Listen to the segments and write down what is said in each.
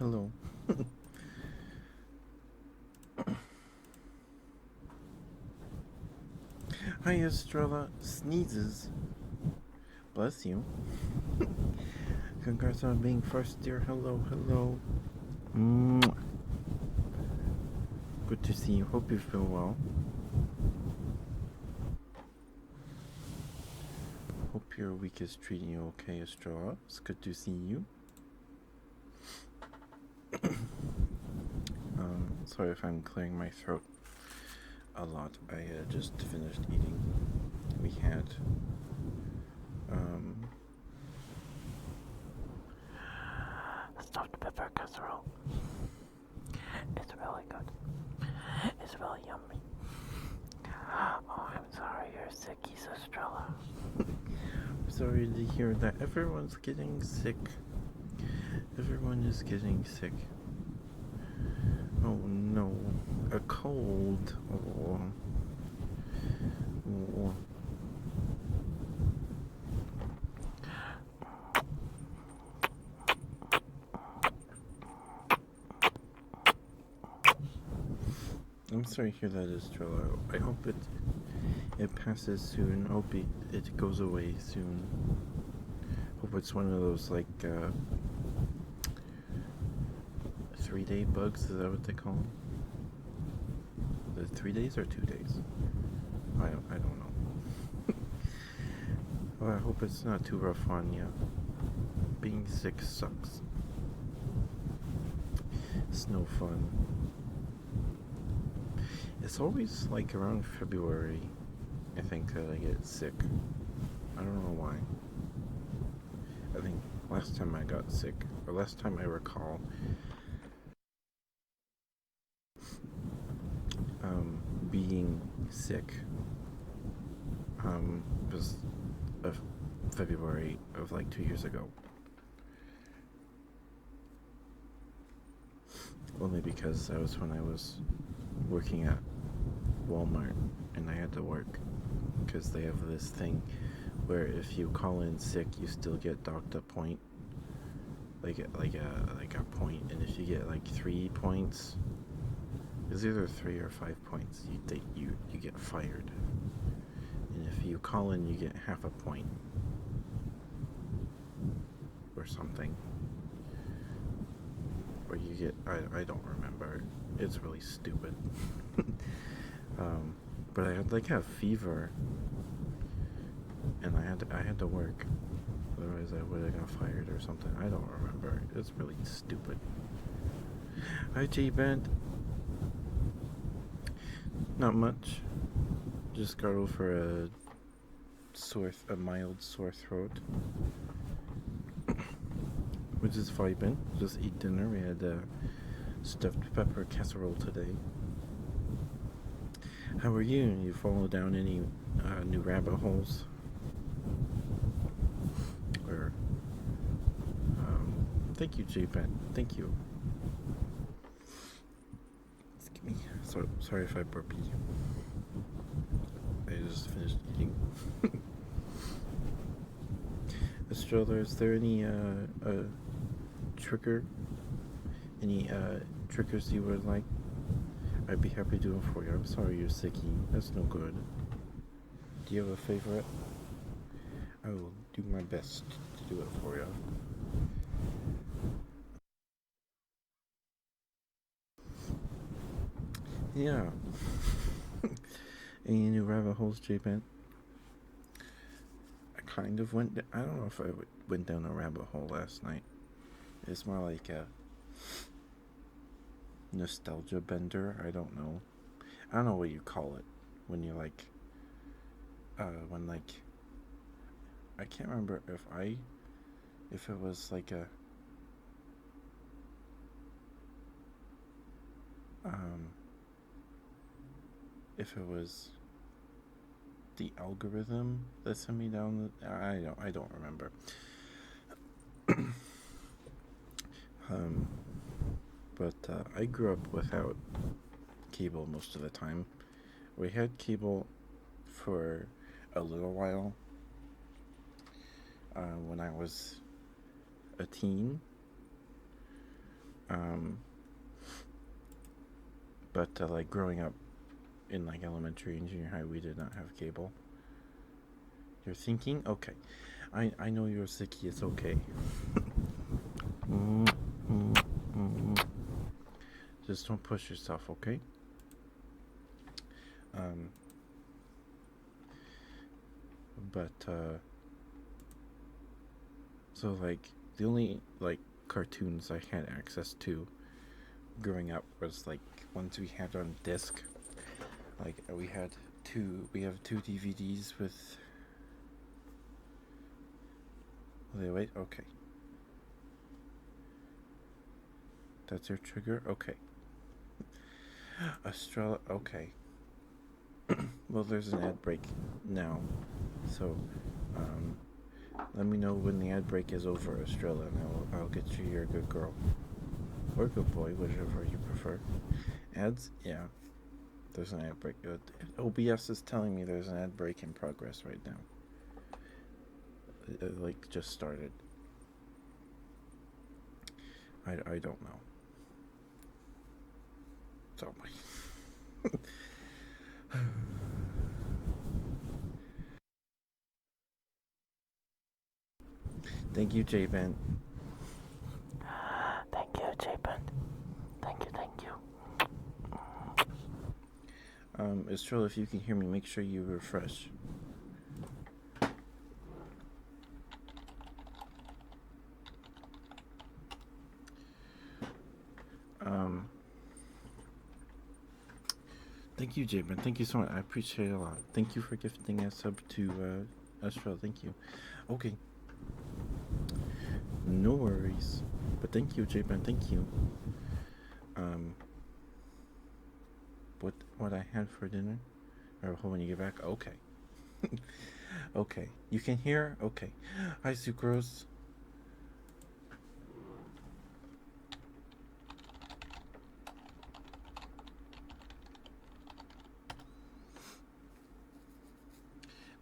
Hello. Hi, Estrella. Sneezes. Bless you. Congrats on being first, dear. Hello, hello. Mwah. Good to see you. Hope you feel well. Hope your week is treating you okay, Estrella. It's good to see you. Sorry if I'm clearing my throat a lot. I just finished eating. We had stuffed pepper casserole. It's really good. It's really yummy. Oh, I'm sorry you're sick, Estrella. Sorry to hear that. Everyone's getting sick. Everyone is getting sick. Oh no, a cold. Oh. Oh. I'm sorry to hear that, Estrella. I hope it passes soon. I hope it goes away soon. Hope it's one of those like 3-day bugs. Is that what they call them? Is it 3 days or 2 days? I don't know. Well, I hope it's not too rough on you. Being sick sucks. It's no fun. It's always like around February, I think, that I get sick. I don't know why. I think last time I got sick, or last time I recall, being sick was of February of like 2 years ago. Only because that was when I was working at Walmart and I had to work, because they have this thing where if you call in sick, you still get docked a point, like a point, and if you get like 3 points, it's either 3 or 5 points, you get fired, and if you call in, you get half a point or something, or you get I don't remember. It's really stupid. But I had like a fever, and I had to work. Otherwise, I would have got fired or something. I don't remember. It's really stupid. Hi, G-Bent. Not much. Just got over a mild sore throat, which is vibing. Just eat dinner. We had stuffed pepper casserole today. How are you? You follow down any new rabbit holes? Or thank you, J-Pen. Thank you. Excuse me. Sorry if I burped you. I just finished eating. Estrella, is there any trigger? Any triggers you would like? I'd be happy to do it for you. I'm sorry you're sicky. That's no good. Do you have a favorite? I will do my best to do it for you. Yeah. Any new rabbit holes, J-Pen? I kind of went. I don't know if I went down a rabbit hole last night. It's more like a nostalgia bender. I don't know. I don't know what you call it when you're like, when like, I can't remember if it was like um, if it was the algorithm that sent me down. I don't remember. um, but I grew up without cable most of the time. We had cable for a little while when I was a teen, Um, but like growing up in like elementary and junior high, we did not have cable. You're thinking? Okay. I know you're sicky. It's okay. Just don't push yourself, okay? Um, but so like the only like cartoons I had access to growing up was like ones we had on disc. Like we have two DVDs with. Wait, okay. That's your trigger? Okay. Estrella, okay. Well, there's an ad break now. So, um, let me know when the ad break is over, Estrella, and I'll get you your good girl. Or good boy, whichever you prefer. Ads? Yeah. There's an ad break. OBS is telling me there's an ad break in progress right now. It like just started. I don't know. So thank you, J-Ben. Thank you, J-Ben. Thank you. Estrella, if you can hear me, make sure you refresh. Thank you, Jabin. Thank you so much. I appreciate it a lot. Thank you for gifting a sub to Estrella. Thank you. Okay. No worries. But thank you, Jabin. Thank you. What I had for dinner? Or when you get back? Okay. Okay. You can hear? Okay. Hi, Sucrose.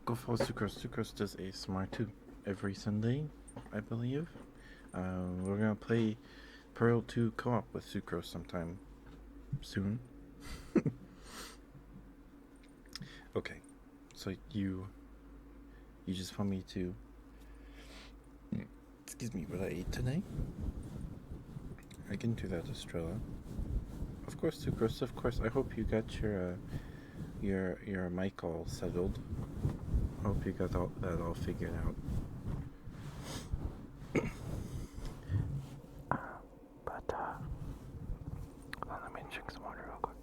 Go follow Sucrose. Sucrose does a smart too every Sunday, I believe. We're gonna play Pearl 2 co-op with Sucrose sometime soon. Okay, so you just want me to excuse me what I ate today? I can do that, Estrella. Of course, Sucrose. Of course. I hope you got your mic all settled. I hope you got that all figured out. Let me drink some water real quick.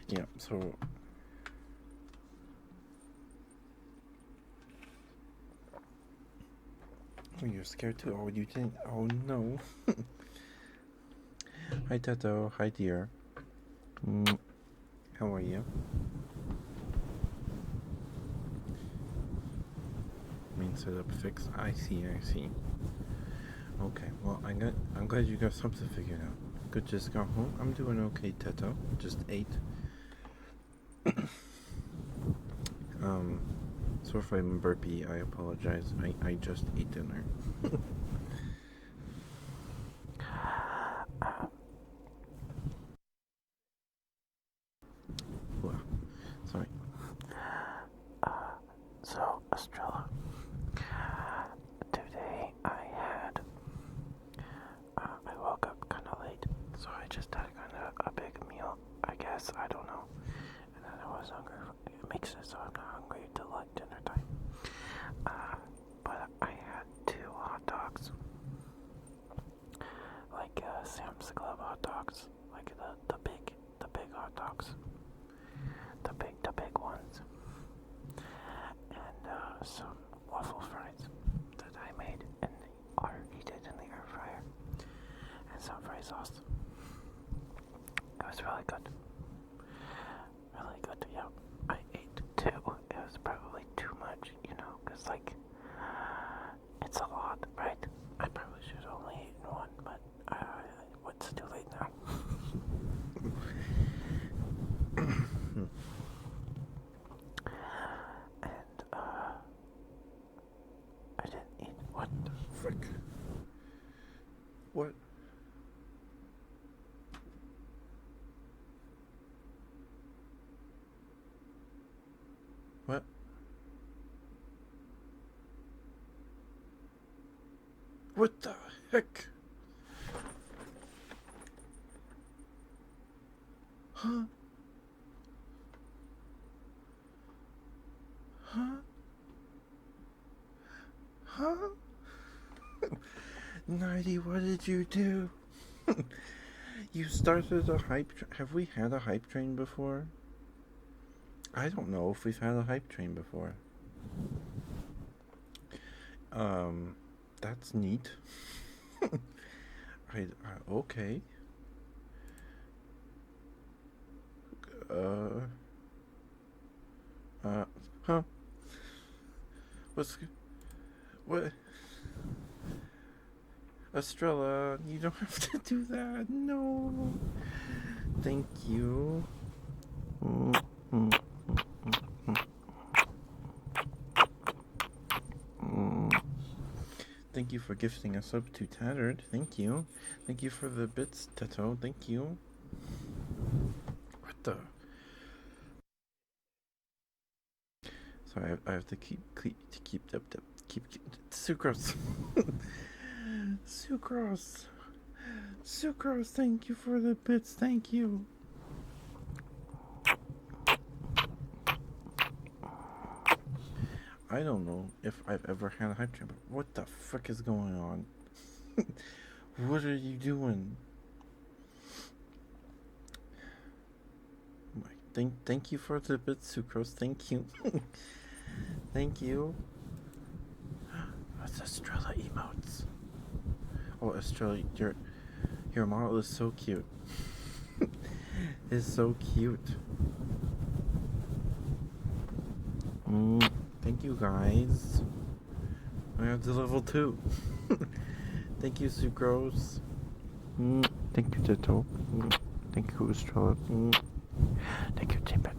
Yeah, so oh, you're scared too? Oh, you didn't? Oh, no. Hi, Tato. Hi, dear. How are you? Main setup fix. I see. Okay, well, I'm glad you got something figured out. Good, just got home. I'm doing okay, Tato. Just ate. So if I'm burpy, I apologize. I just ate dinner. Well, sorry. So, Estrella, today I woke up kind of late, so I just had kind of a big meal, I guess, I don't know, and then I was hungry. It makes it so I'm not hungry till like dinner time. But I had 2 hot dogs, like Sam's Club hot dogs, like the big hot dogs, the big ones, and some waffle fries that I made or heated in the air fryer, and some fry sauce. It was really good. Really good, yeah. I ate 2. It was probably too much, because like, it's a lot, right? I probably should only eat 1, but it's too late now. And, What? What? What the heck? Huh? Huh? Huh? Nighty, what did you do? You started a hype have we had a hype train before? I don't know if we've had a hype train before. That's neat. Okay. Uh, uh, huh? What's, what? Estrella, you don't have to do that. No. Thank you. Thank you for gifting us up to Tattered. Thank you. Thank you for the bits, Teto. Thank you. What the? Sorry, I have to keep Sucrose. Sucrose. Sucrose, thank you for the bits. Thank you. I don't know if I've ever had a hype train. What the frick is going on? What are you doing? Thank you for the bits, Sucrose. Thank you. Thank you. What's Estrella emotes? Oh, Estrella, your model is so cute. It's so cute. Thank you, guys. I have the level 2. Thank you, Sucrose. Thank you, Tito. Thank you, Estrella. Thank you, Tippet.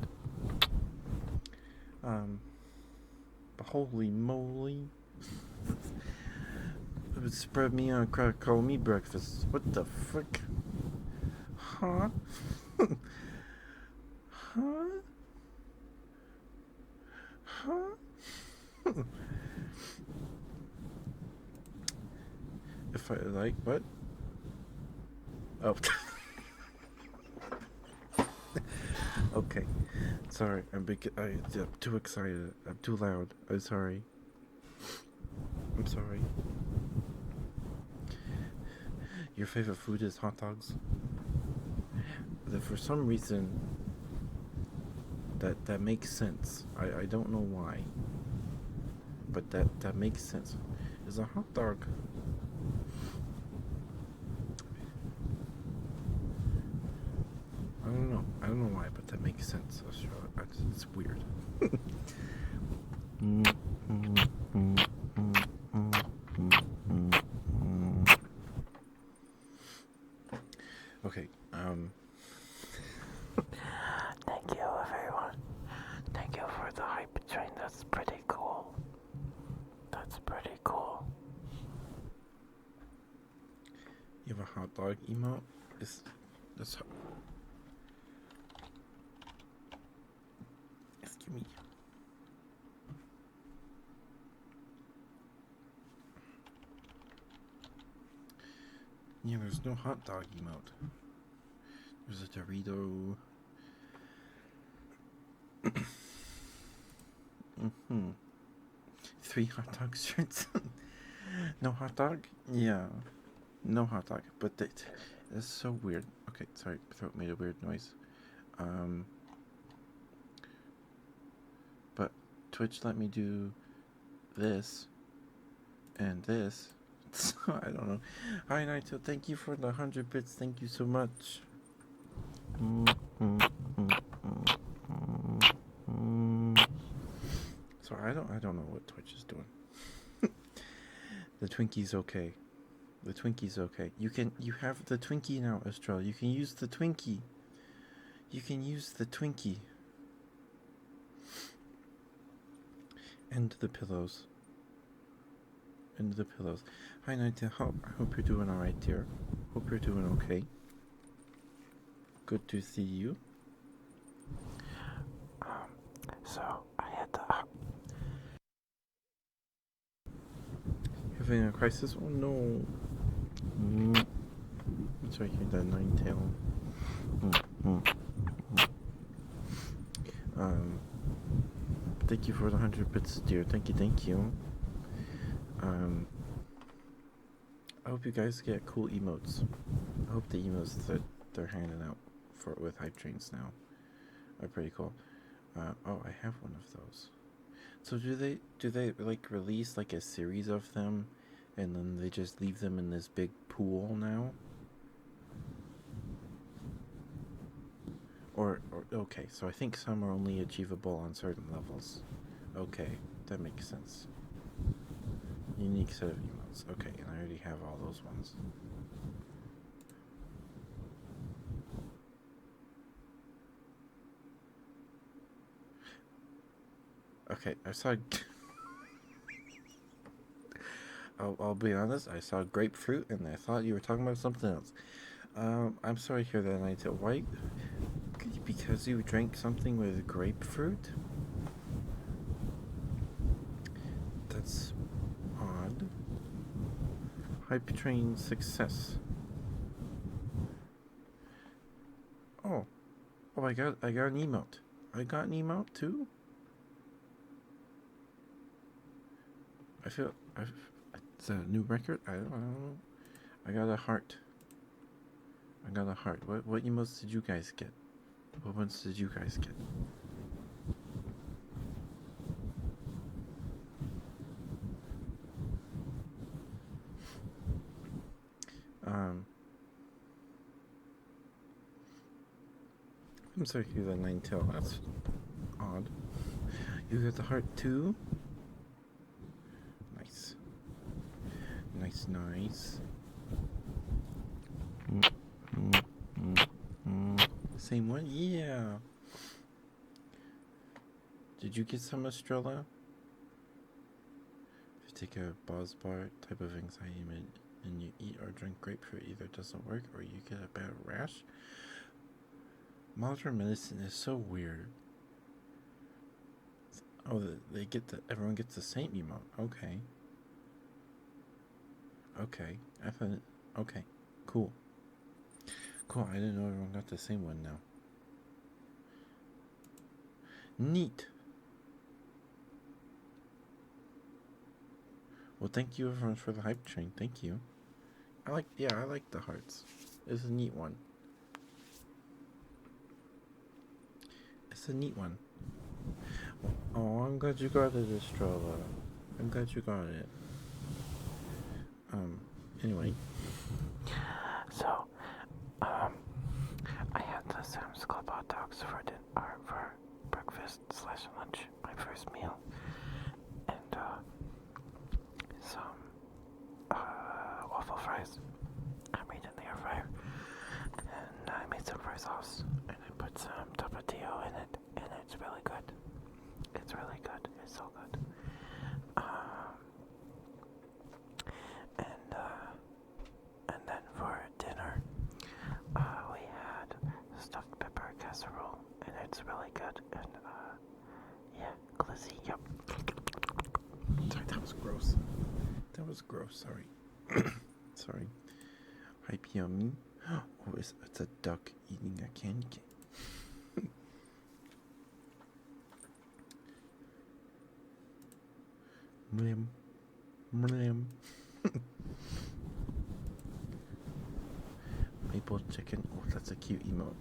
Holy moly. It would spread me on call me breakfast. What the frick? Huh? Huh? Huh? If I like what? Oh. Okay. Sorry, I'm too excited. I'm too loud. I'm sorry. I'm sorry. Your favorite food is hot dogs? For some reason, that makes sense. I don't know why. But that makes sense. Is a hot dog. I don't know why, but that makes sense. It's weird. Okay, Thank you, everyone. Thank you for the hype train. That's pretty cool. That's pretty cool. you have a hot dog emote? That's excuse me. Yeah, there's no hot dog emote. There's a Dorito. 3 hot dog shirts. No hot dog? Yeah. No hot dog. But that's so weird. Okay, sorry, throat made a weird noise. But Twitch let me do this and this. So I don't know. Hi Naito, thank you for the 100 bits. Thank you so much. So I don't know what Twitch is doing. The Twinkie's okay. The Twinkie's okay. You have the Twinkie now, Estrella. You can use the Twinkie. You can use the Twinkie. And the pillows. into the pillows. Hi, Nita. I hope you're doing alright, dear. Hope you're doing okay. Good to see you. So I had the. Having a crisis? Oh no. It's right here, that nine tail. Thank you for the 100 bits, dear. Thank you. I hope you guys get cool emotes. I hope the emotes that they're handing out with hype trains now are pretty cool. Oh, I have one of those. So do they like release like a series of them, and then they just leave them in this big pool now? Or okay, so I think some are only achievable on certain levels. Okay, that makes sense. Unique set of emotes. Okay, and I already have all those ones. Okay, I saw. I'll be honest. I saw grapefruit, and I thought you were talking about something else. I'm sorry to hear that, Nigel. Why? Because you drank something with grapefruit? That's odd. Hype train success. Oh, I got an emote. I got an emote too. It's a new record. I don't know. I got a heart. What emotes did you guys get? What ones did you guys get? I'm sorry to hear that, nine tail. That's odd. You got the heart too? Nice. Nice. Same one? Yeah. Did you get some Estrella? If you take a Boz bar type of anxiety med and you eat or drink grapefruit, either doesn't work or you get a bad rash. Modern medicine is so weird. Oh, everyone gets the same emote. Okay. I thought okay. Cool. I didn't know everyone got the same one now. Neat. Well, thank you everyone for the hype train. Thank you. I like the hearts. It's a neat one. Oh, I'm glad you got it, Estrella. I'm glad you got it. Anyway. So, I had the Sam's Club hot dogs for breakfast / lunch, my first meal, and some waffle fries. I made in the air fryer, and I made some fry sauce, and I put some tapatio in it, and it's really good. It's really good. It's so good. And then for dinner, we had stuffed pepper casserole, and it's really good. And yeah, glizzy. Yep. Sorry, that was gross. Sorry. Sorry. Hype yummy. Oh, it's a duck eating a candy cane. Mlim. Maple chicken. Oh, that's a cute emote.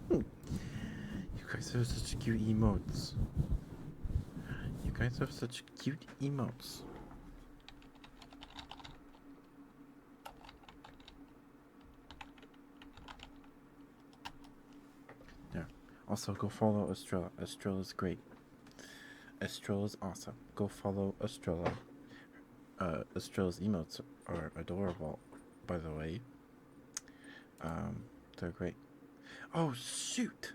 You guys have such cute emotes. Yeah. Also, go follow Estrella. Estrella's great. Estrella's awesome. Go follow Estrella. Estrella's emotes are adorable, by the way. They're great. Oh, shoot!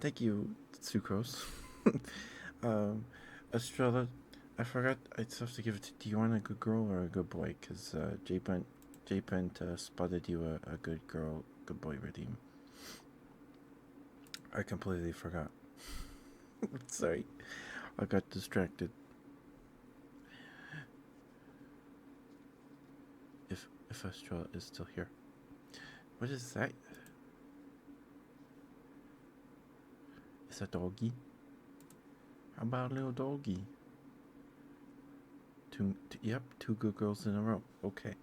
Thank you, Sucrose. Estrella, I forgot. I still have to give it to. Do you want a good girl or a good boy? Because J-Pent spotted you a good girl, good boy redeem. I completely forgot. Sorry, I got distracted. If Estrella is still here, what is that? Is that doggy? How about a little doggy? Yep, two good girls in a row. Okay.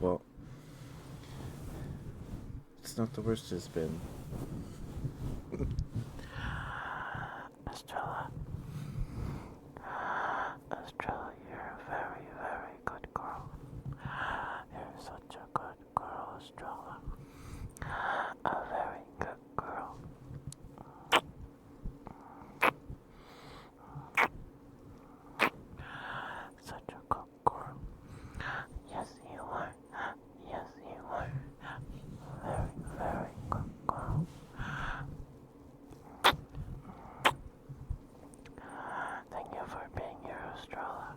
Well, it's not the worst it's been. Estrella. Estrella, you're a very, very good girl. You're such a good girl, Estrella. A very good girl. Such a good girl. Yes, you are. Yes, you are. Very, very good girl. Thank you for being here, Estrella.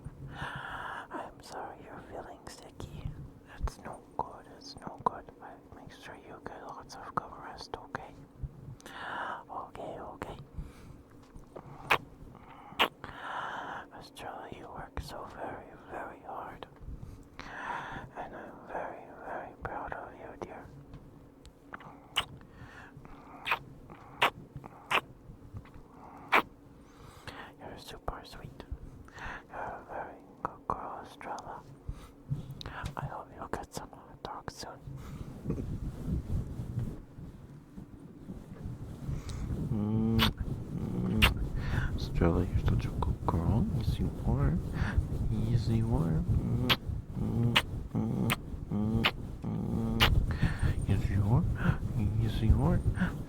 I'm sorry you're feeling sicky. It's no good. It's no good. Make sure you get lots of good rest, okay? Okay. Estrella, you work so very, very hard. And I'm very, very proud of you, dear. You're super sweet. You're a very good girl, Estrella. I hope you'll get some hot dogs soon. Estrella, you're such a good girl. Yes, you are. Yes, you are. Yes, you are. Yes, you are.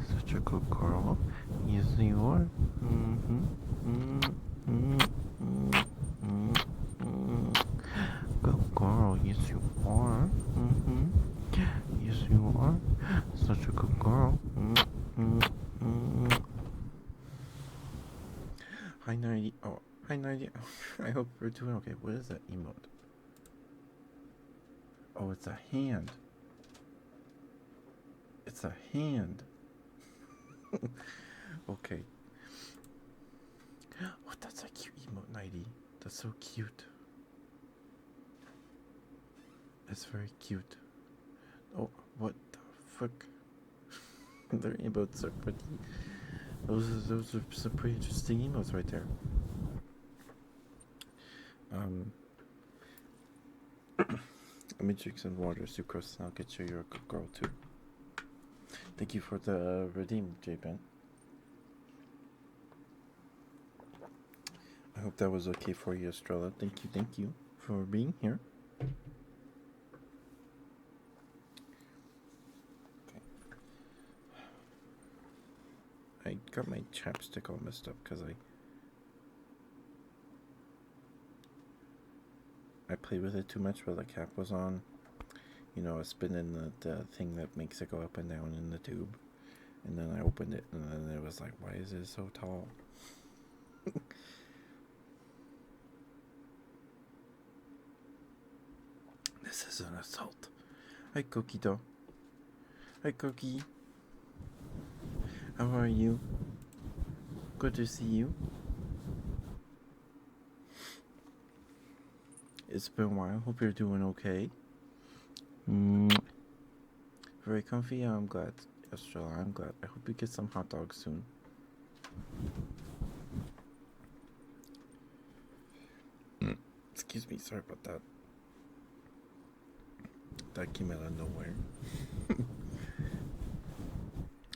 Such a good girl. Yes, you are. Good girl. Yes, you are. Yes, you are. Such a good girl. Hi, 90. Oh, hi, 90. I hope you're doing okay. What is that emote? Oh, it's a hand. It's a hand. Okay. Oh, that's a cute emote, 90. That's so cute. It's very cute. Oh, what the fuck? Their emotes are pretty. Those are some pretty interesting emotes right there. Let me drink some water, sucrose, and I'll get you. You're a good girl too. Thank you for the redeem, J-Pen. I hope that was okay for you, Estrella. Thank you for being here. Okay. I got my chapstick all messed up because I played with it too much while the cap was on. You know, I was spinning the thing that makes it go up and down in the tube. And then I opened it, and then it was like, why is it so tall? This is an assault. Hi, Cookie doll. Hi, Cookie. How are you? Good to see you. It's been a while. Hope you're doing okay. Very comfy. I'm glad. Estrella, I'm glad. I hope you get some hot dogs soon. Excuse me. Sorry about that. That came out of nowhere.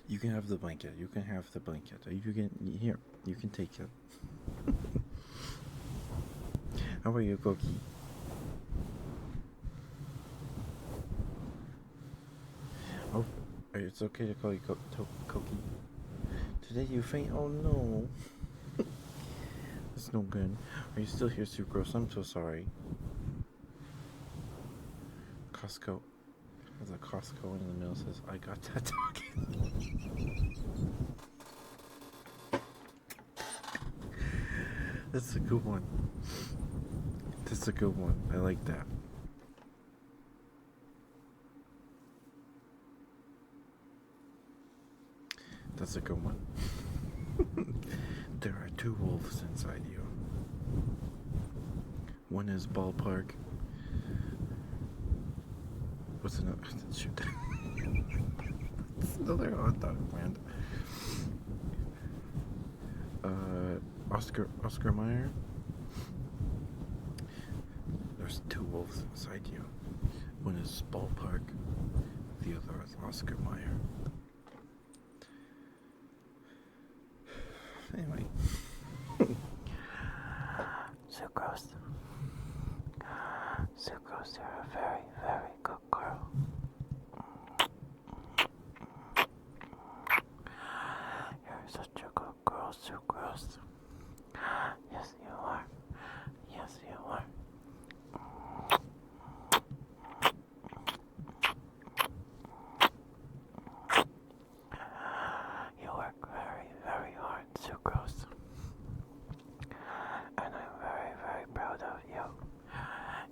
You can have the blanket. You can have the blanket. You can take it. How are you, Cookie? Oh, it's okay to call you Cookie. Today you faint? Oh no. That's no good. Are you still here, Sucrose? I'm so sorry. Costco. There's a Costco in the middle says, I got that dog. That's a good one. That's a good one. I like that. That's a good one. There are two wolves inside you. One is ballpark. What's another? Shoot. It's another hot dog brand. Oscar Mayer. There's two wolves inside you. One is ballpark. The other is Oscar Mayer. Anyway. Sucrose. Sucrose, you're a very, very good girl. You're such a good girl, Sucrose. Yes, you are. Yes, you are. You work very, very hard, Sucrose. And I'm very, very proud of you.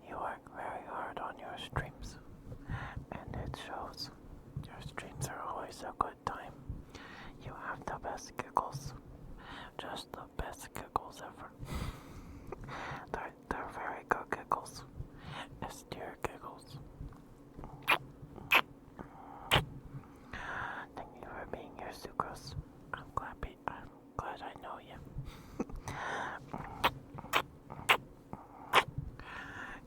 You work very hard on your streams. And it shows. Your streams are always a good time. You have the best giggles. Just the best giggles ever. They're very good giggles. It's dear giggles. Thank you for being here, Sucrose. I'm glad I know you.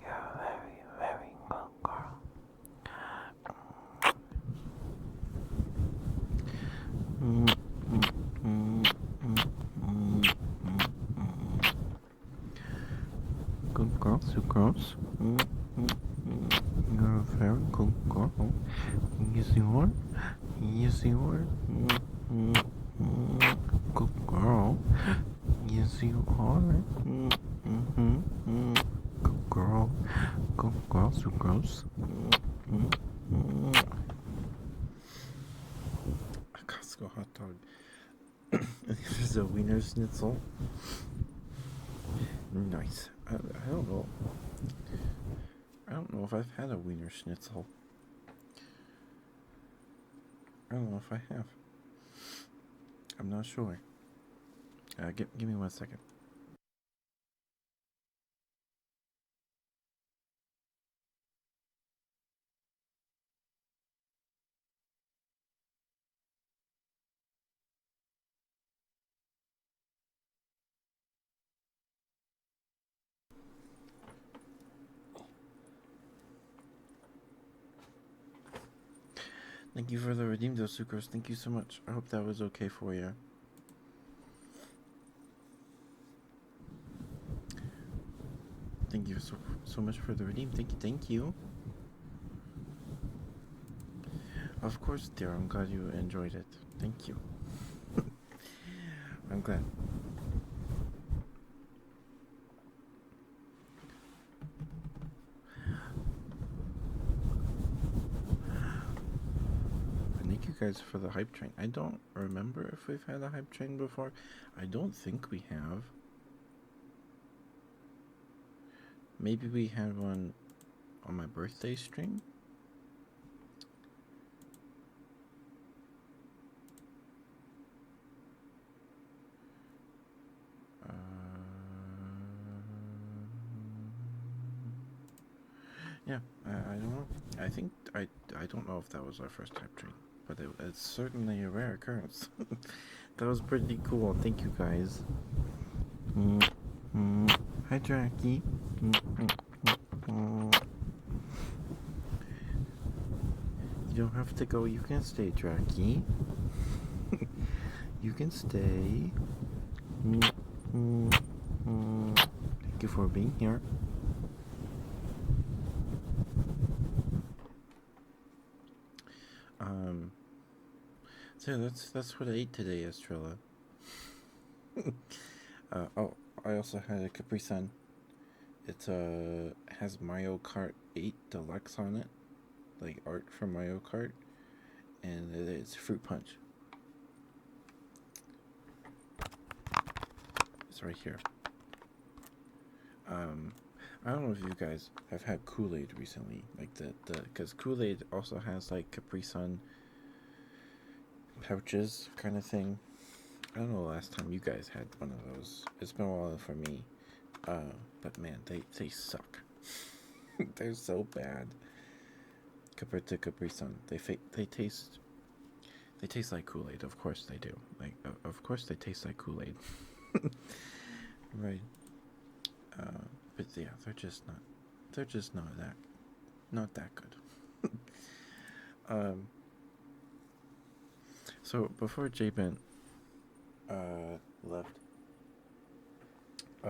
You're a very, very good girl. Good girl, Sucrose. You're a very good girl. Yes, you are. Yes, you are. Good girl. Yes, you are. Good girl. Good girl, Sucrose. A Costco hot dog. This is a wiener schnitzel. Nice. I don't know. I don't know if I've had a wiener schnitzel. I don't know if I have. I'm not sure. Give me 1 second. Thank you for the redeem, though, Sucrose. Thank you so much. I hope that was okay for you. Thank you so much for the redeem. Thank you. Of course, dear. I'm glad you enjoyed it. Thank you. I'm glad. Thank you guys for the hype train. I don't remember if we've had a hype train before. I don't think we have. Maybe we had one on my birthday stream. Yeah, I don't know. I don't know if that was our first hype train, but it's certainly a rare occurrence. That was pretty cool. Thank you guys. Hi, Jackie. You don't have to go. You can stay, Jackie. You can stay. Thank you for being here. So that's what I ate today, Estrella. Oh, I also had a Capri Sun. It has Mario Kart 8 Deluxe on it, like art from Mario Kart, and it's fruit punch. It's right here. Um, I don't know if you guys have had Kool-Aid recently, like because Kool-Aid also has like Capri Sun pouches kind of thing. I don't know the last time you guys had one of those. It's been a while for me. But man, they suck. They're so bad compared to Capri Sun. They taste like Kool Aid. Of course they do. Like of course they taste like Kool Aid. Right. But yeah, they're just not that good. um. So before J-Ben left, I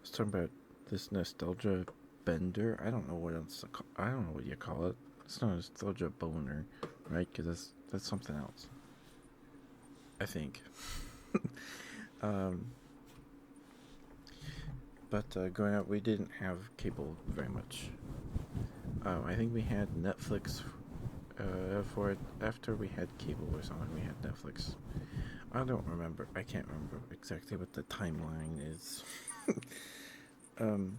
was talking about this nostalgia bender. I don't know what else. I don't know what you call it. It's not a nostalgia boner, right? Because that's something else. I think. um, but growing up, we didn't have cable very much. I think we had Netflix for it after we had cable or something. We had Netflix. I don't remember. I can't remember exactly what the timeline is. um,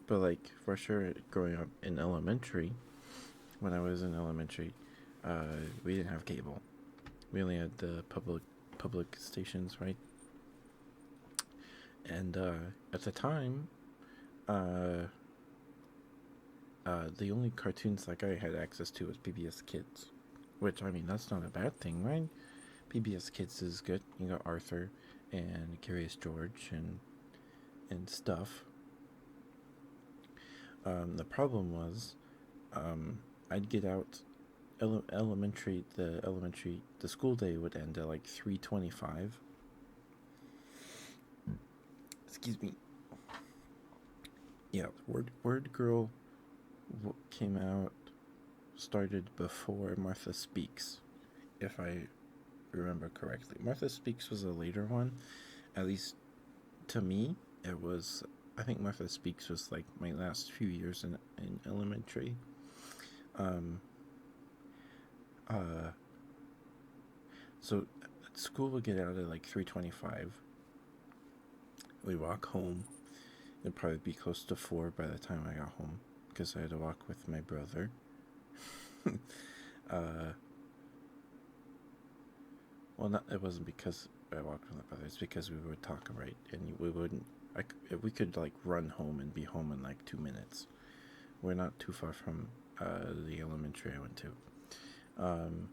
but like for sure, growing up in elementary, when I was in elementary, we didn't have cable. We only had the public stations, right? And at the time, uh, the only cartoons like I had access to was PBS Kids, which I mean that's not a bad thing, right? PBS Kids is good. You got Arthur and Curious George and stuff. The problem was, I'd get out the school day would end at like 3:25. Excuse me. Yeah, Word Girl came out started before Martha Speaks, if I remember correctly. Martha Speaks was a later one, at least to me. It was. I think Martha Speaks was like my last few years in elementary. Um, uh, so school would get out at like 3:25. We'd walk home. It'd probably be close to 4 by the time I got home because I had to walk with my brother. uh, well, not it wasn't because I walked with my brother. It's because we would talk right, and we wouldn't. We could like run home and be home in like 2 minutes. We're not too far from the elementary I went to. Um,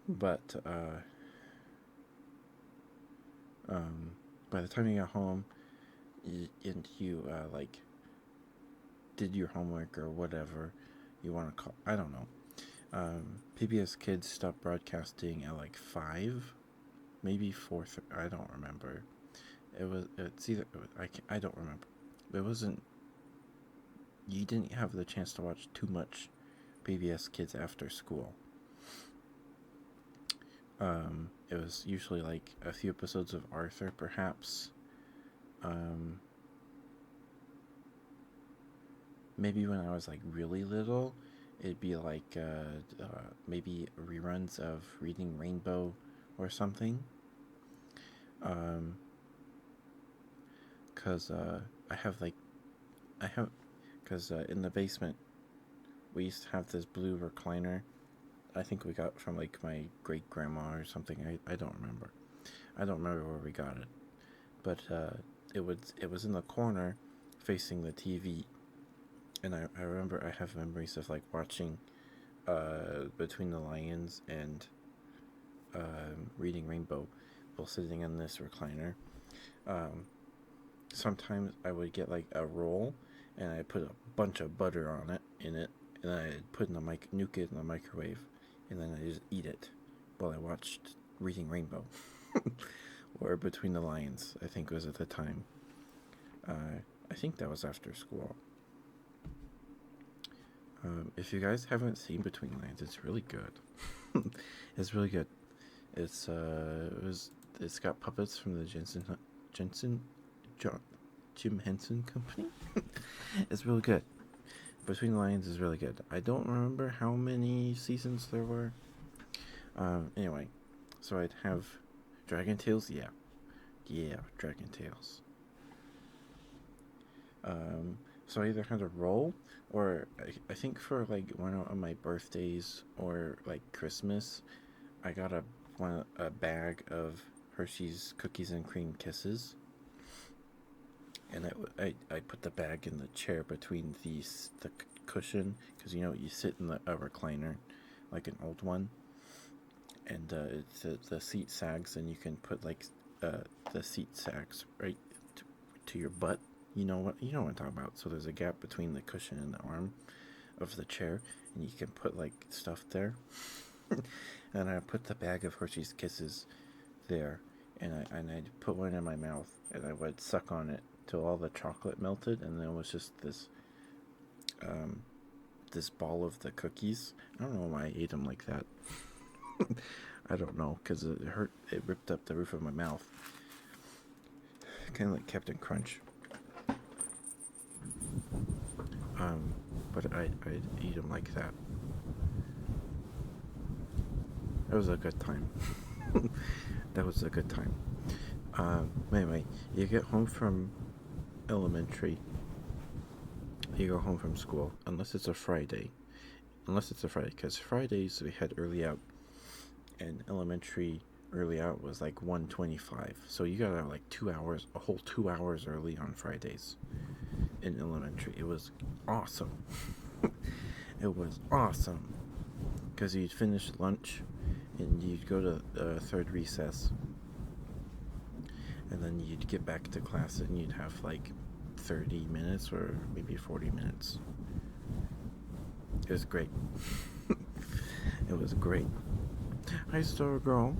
but by the time you got home, and you like did your homework or whatever you want to call, I don't know. PBS Kids stopped broadcasting at like 5, maybe 4. I don't remember. It's either I don't remember. It wasn't. You didn't have the chance to watch too much PBS Kids after school. It was usually like a few episodes of Arthur, perhaps. Um, Maybe when I was like really little, it'd be like maybe reruns of Reading Rainbow or something. Um, cause I have like I have, cause in the basement we used to have this blue recliner. I think we got from like my great grandma or something. I don't remember. I don't remember where we got it, but it was in the corner, facing the TV, and I remember I have memories of like watching Between the Lions and Reading Rainbow while sitting in this recliner. Um, Sometimes I would get like a roll and I put a bunch of butter on it in it, and I put in the nuke it in the microwave, and then I just eat it while I watched Reading Rainbow or Between the Lions. I think was at the time. I think that was after school. If you guys haven't seen Between the Lions, it's really good. It's really good. It's got puppets from the Jensen John, Jim Henson Company. It's really good. Between the Lions is really good. I don't remember how many seasons there were. Anyway, so I'd have Dragon Tales. Yeah, Dragon Tales. So I either had a roll, or I think for like one of my birthdays or like Christmas, I got a bag of Hershey's Cookies and Cream Kisses, and I put the bag in the chair between the cushion, because you sit in a recliner, like an old one, and the seat sags, and you can put like the seat sags right to your butt. You know what I'm talking about. So there's a gap between the cushion and the arm of the chair, and you can put like stuff there. And I put the bag of Hershey's Kisses there, and I'd put one in my mouth, and I would suck on it till all the chocolate melted, and then it was just um, this ball of the cookies. I don't know why I ate them like that. I don't know, because it hurt. It ripped up the roof of my mouth, kind of like Captain Crunch. But I'd eat them like that. It was a good time. That was a good time. Anyway, you get home from elementary. You go home from school, unless it's a Friday. Because Fridays we had early out, and elementary early out was like 1:25. So you got out like 2 hours, a whole 2 hours early on Fridays in elementary. It was awesome. It was awesome. Because you'd finish lunch and you'd go to third recess, and then you'd get back to class, and you'd have like 30 minutes or maybe 40 minutes. It was great. It was great. Hi, Star Girl.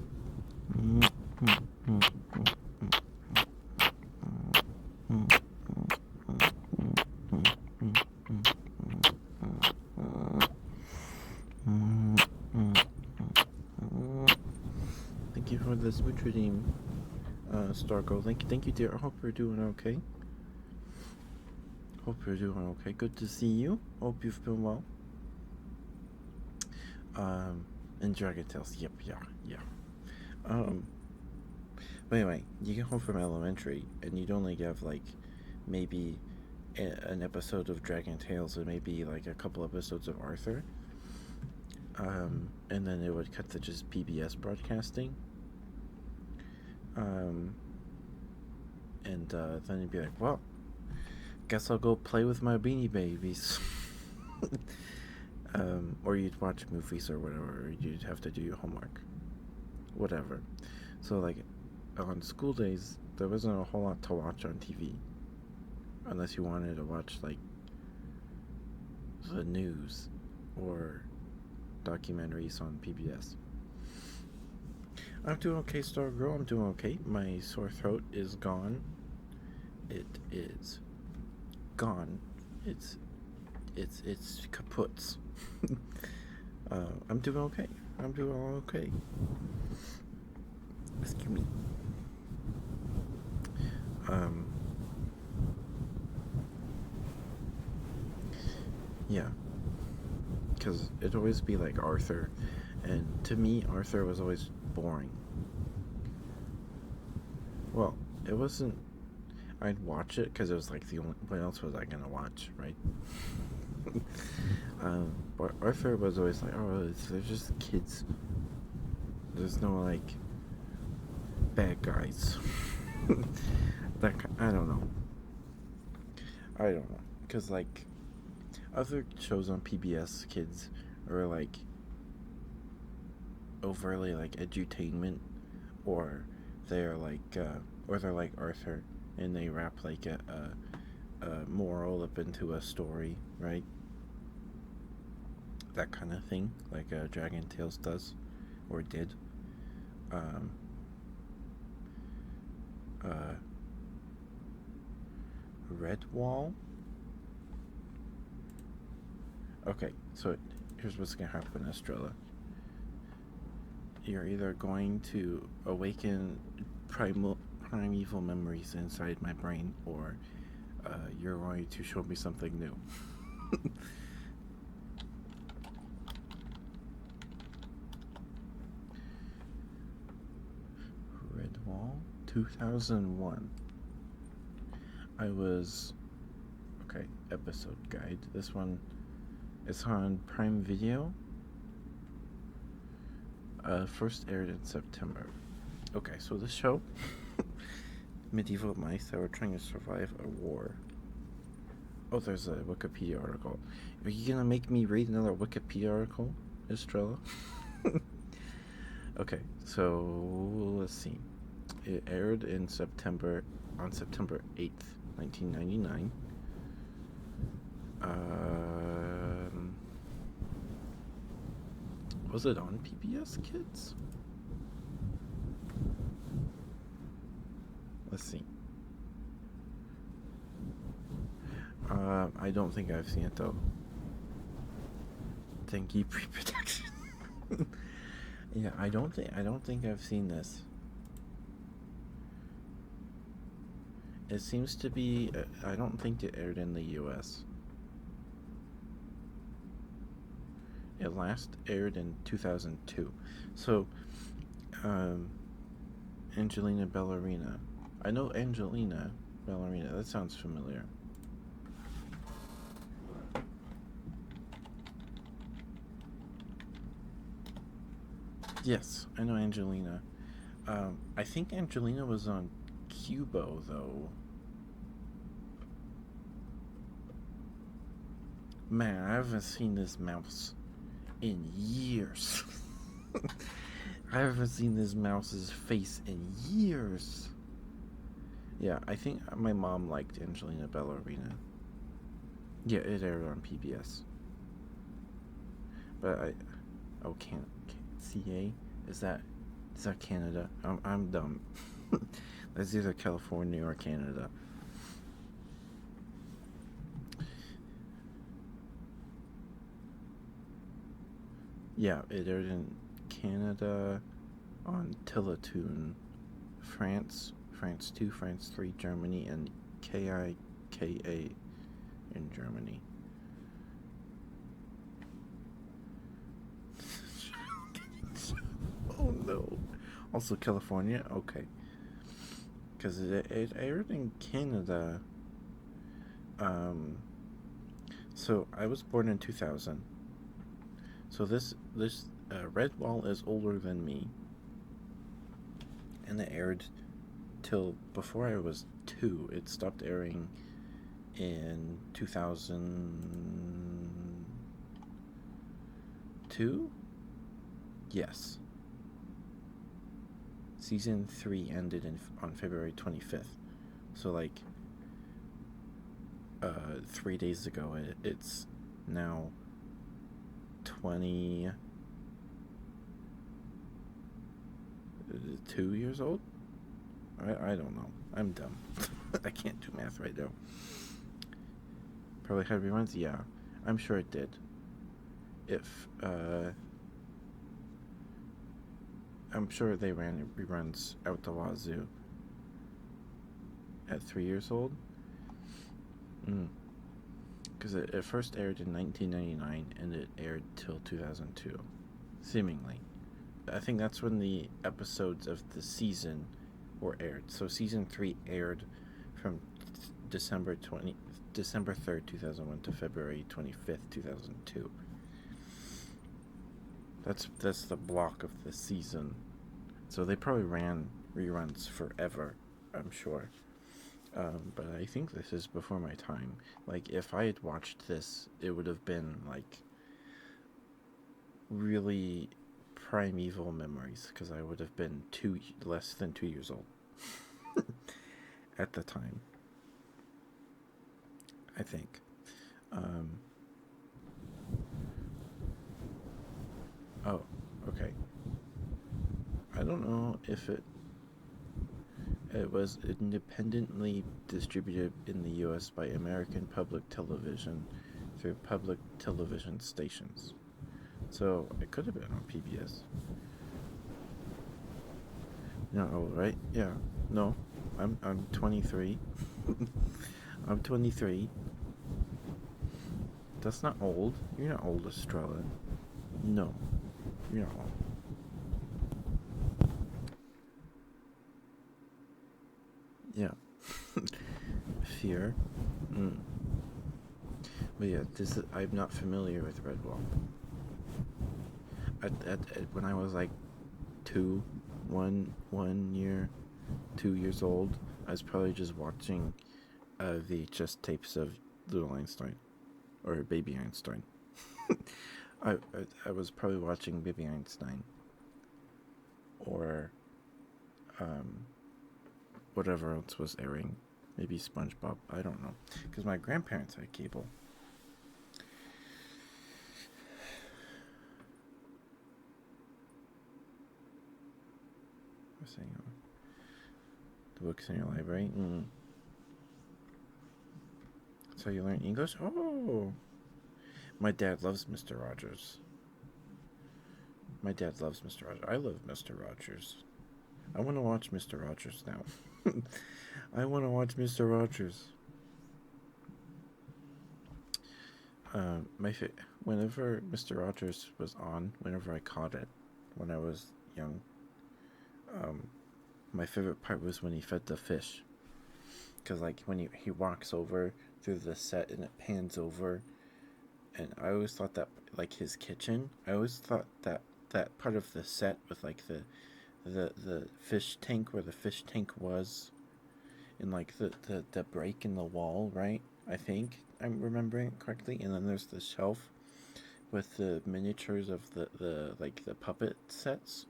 Thank you for the smooch redeem, Star Girl. Thank you, dear. I hope you're doing okay. Good to see you. Hope you've been well. And Dragon Tales. Yep, yeah. But anyway, you get home from elementary, and you'd only have like maybe an episode of Dragon Tales, and maybe like a couple episodes of Arthur. And then it would cut to just PBS broadcasting. And then you'd be like, well, guess I'll go play with my Beanie Babies. Or you'd watch movies or whatever, or you'd have to do your homework. Whatever. So, like, on school days, there wasn't a whole lot to watch on TV. Unless you wanted to watch, like, the news or documentaries on PBS. I'm doing okay, Star Girl. I'm doing okay. My sore throat is gone. It is gone. It's kaput. I'm doing okay. Excuse me. Yeah. Because it'd always be like Arthur. And to me, Arthur was always boring. Well, it wasn't. I'd watch it because it was like the only. What else was I gonna watch, right? But Arthur was always like, oh, they're just kids. There's no like bad guys. I don't know. Because like other shows on PBS Kids are like overly like edutainment, or they're like Arthur, and they wrap like a moral up into a story, right? That kind of thing, like Dragon Tales does, or did. Redwall. Okay, so here's what's gonna happen, Estrella. You're either going to awaken primeval memories inside my brain, or you're going to show me something new. Redwall, 2001. I was Okay, episode guide. This one is on Prime Video. First aired in September. Okay, so this show, medieval mice that were trying to survive a war. Oh, there's a Wikipedia article. Are you gonna make me read another Wikipedia article, Estrella? Okay, so let's see. It aired on September 8th, 1999. Was it on PBS Kids? Let's see. I don't think I've seen it though. Thank you, pre-production. Yeah, I don't think I've seen this. It seems to be. I don't think it aired in the U.S. It last aired in 2002. So, Angelina Ballerina. I know Angelina Ballerina. That sounds familiar. Yes, I know Angelina. I think Angelina was on Cubo, though. Man, I haven't seen this mouse in years. I haven't seen this mouse's face in years. Yeah, I think my mom liked Angelina Ballerina. Yeah, it aired on PBS. But can't CA? Is that Canada? I'm dumb. That's either California or Canada. Yeah, it aired in Canada on Teletoon, France 2, France 3, Germany, and KIKA in Germany. Oh no. Also California? Okay. Because it aired in Canada. So I was born in 2000. So this Red Wall is older than me. And it aired till before I was 2. It stopped airing in 2002? Yes. Season 3 ended on February 25th. So, like, 3 days ago, it's now 22 years old? I don't know. I'm dumb. I can't do math right now. Probably had reruns? Yeah. I'm sure it did. I'm sure they ran reruns out the wazoo at 3 years old. Because it first aired in 1999 and it aired till 2002, seemingly. I think that's when the episodes of the season were aired. So season 3 aired from December 3rd, 2001 to February 25th, 2002. That's the block of the season. So they probably ran reruns forever, I'm sure. But I think this is before my time. Like, if I had watched this, it would have been, like, really primeval memories, because I would have been less than 2 years old at the time, I think. Oh, okay. I don't know if it was independently distributed in the U.S. by American Public Television through public television stations. So it could have been on PBS. You're not old, right? Yeah. No, I'm 23. I'm 23. That's not old. You're not old, Estrella. No, you're not old. Yeah. Fear. But yeah, I'm not familiar with Redwall. When I was like two, 1 year, 2 years old, I was probably just watching VHS tapes of Little Einstein or Baby Einstein. I was probably watching Baby Einstein or um, whatever else was airing. Maybe SpongeBob. I don't know. Because my grandparents had cable. I was saying the books in your library. So you learn English? Oh! My dad loves Mr. Rogers. My dad loves Mr. Rogers. I love Mr. Rogers. I want to watch Mr. Rogers now. I want to watch Mr. Rogers. Whenever Mr. Rogers was on, whenever I caught it when I was young, my favorite part was when he fed the fish. Because, like, when he walks over through the set and it pans over, and I always thought that, like, his kitchen, I always thought that part of the set with, like, the fish tank where the fish tank was, and, like, the break in the wall, right? I think I'm remembering it correctly. And then there's the shelf with the miniatures of the puppet sets.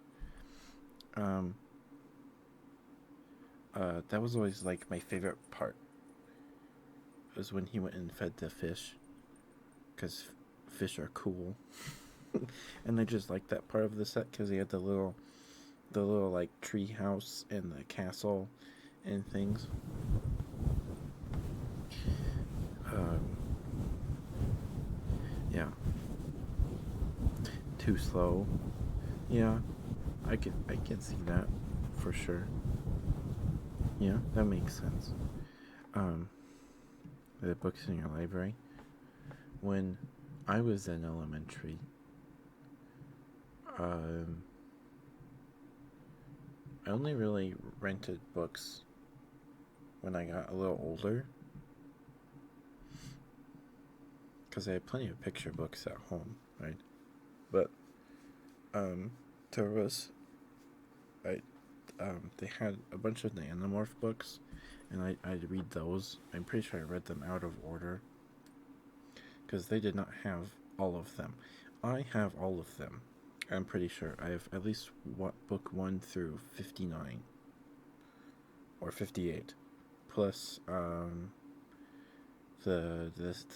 That was always like my favorite part. Was when he went and fed the fish, because fish are cool, and I just liked that part of the set because he had the little like tree house and the castle and things. Yeah. Too slow. Yeah, I can see that for sure. Yeah, that makes sense. Um, the books in your library. When I was in elementary, um, I only really rented books when I got a little older, because I had plenty of picture books at home, right? But there was I they had a bunch of the Animorph books, and I'd read those. I'm pretty sure I read them out of order because they did not have all of them. I have all of them. I'm pretty sure I have at least book 1 through 59 or 58, plus the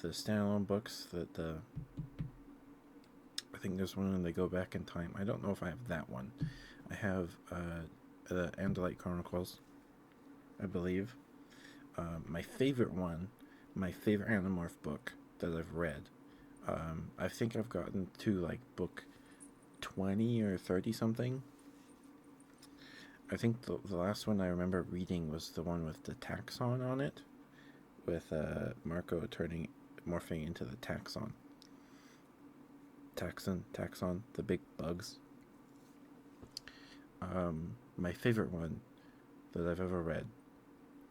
standalone books that the I think there's one when they go back in time. I don't know if I have that one. I have the Andalite Chronicles, I believe. My favorite one, my favorite Animorph book that I've read. I think I've gotten to like book 20 or 30 something. I think the last one I remember reading was the one with the taxon on it, with Marco morphing into the taxon. Taxon, the big bugs. My favorite one that I've ever read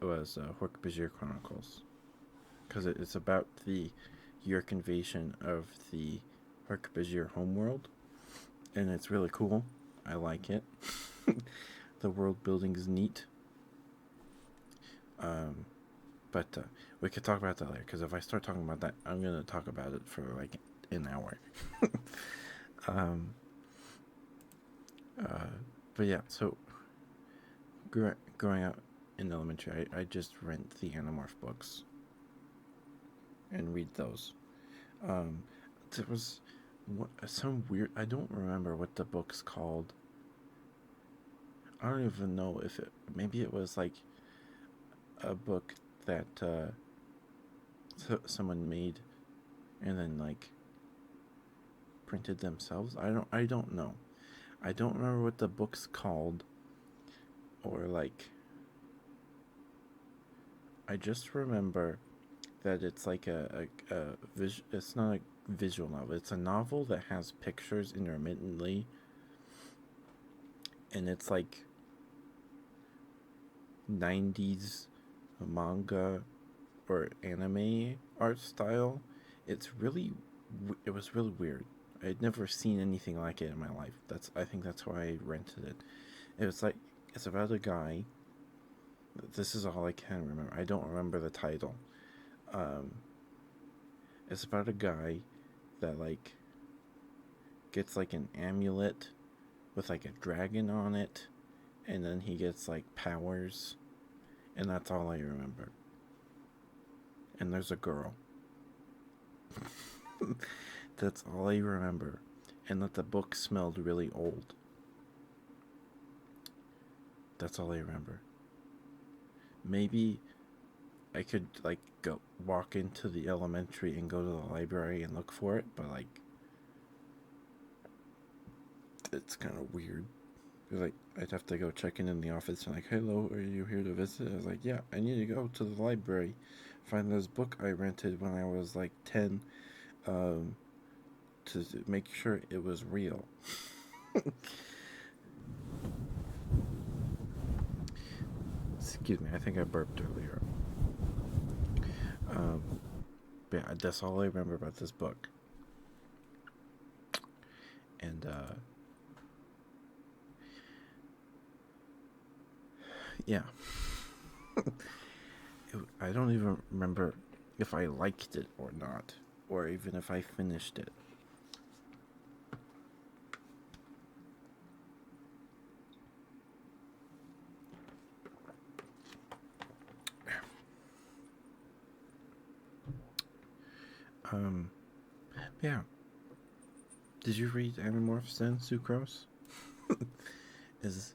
was Hork-Bajir Chronicles, because it's about the Yeerk invasion of the Hork-Bajir homeworld, and it's really cool. I like it. The world building is neat. But we could talk about that later, because if I start talking about that, I'm gonna talk about it for like an hour. But yeah, so growing up in elementary, I just rent the Animorph books and read those. There was some weird. I don't remember what the book's called. I don't even know if maybe it was like a book that someone made and then like printed themselves. I don't know. I don't remember what the book's called, or like I just remember that it's like it's not a visual novel. It's a novel that has pictures intermittently, and it's like 90s manga or anime art style, it was really weird. I'd never seen anything like it in my life. I think that's why I rented it. It was like, it's about a guy. This is all I can remember. I don't remember the title. Um, it's about a guy that like gets like an amulet with like a dragon on it, and then he gets like powers, and that's all I remember. And there's a girl. That's all I remember. And that the book smelled really old. That's all I remember. Maybe I could like go walk into the elementary and go to the library and look for it, but like it's kind of weird. Like I'd have to go check in the office and like, hello, are you here to visit? I was like, yeah, I need to go to the library, find this book I rented when I was like 10, um, to make sure it was real. Excuse me, I think I burped earlier. Um, but yeah, that's all I remember about this book. And yeah, I don't even remember if I liked it or not, or even if I finished it. Um, yeah. Did you read Animorphs then, Sucrose? Is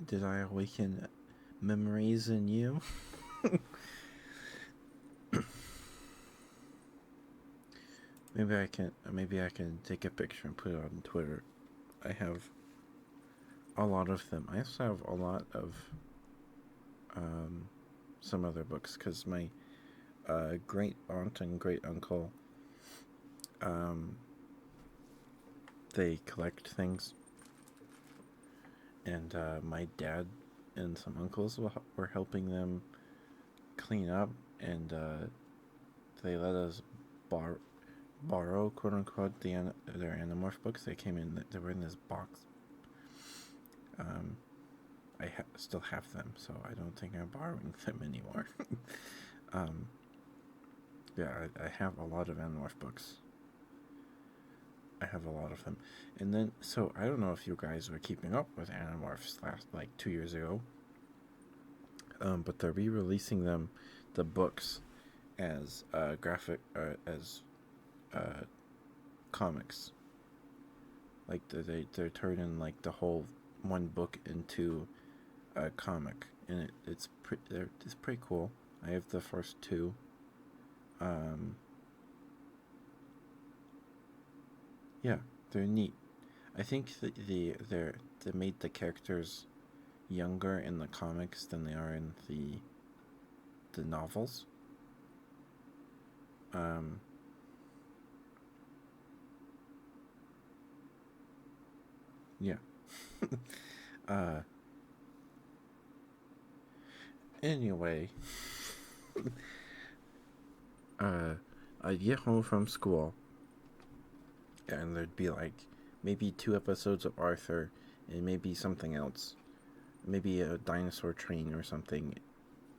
Did I awaken memories in you? Maybe I can take a picture and put it on Twitter. I have a lot of them. I also have a lot of some other books because my great aunt and great uncle, um, they collect things, and my dad and some uncles were helping them clean up, and they let us borrow, quote unquote, their Animorph books. They were in this box. I still have them, so I don't think I'm borrowing them anymore. Yeah, I have a lot of Animorph books. I have a lot of them. And then, so I don't know if you guys were keeping up with Animorphs last, like 2 years ago. But they're re-releasing them, the books, as as comics. Like they're turning like the whole one book into a comic, and it's pretty cool. I have the first two. Yeah, they're neat. I think that they made the characters younger in the comics than they are in the novels. Um, yeah. uh, anyway, I'd get home from school, and there'd be like maybe 2 episodes of Arthur, and maybe something else, maybe a dinosaur train or something.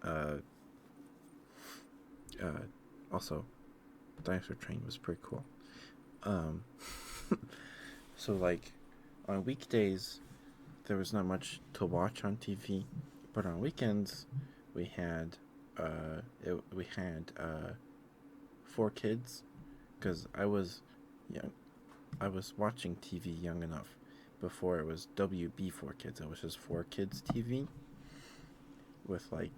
Uh, Also, dinosaur train was pretty cool. Um, so like on weekdays, there was not much to watch on TV, but on weekends, we had we had 4Kids, because I was young. I was watching TV young enough before it was WB 4Kids. It was just 4Kids TV with like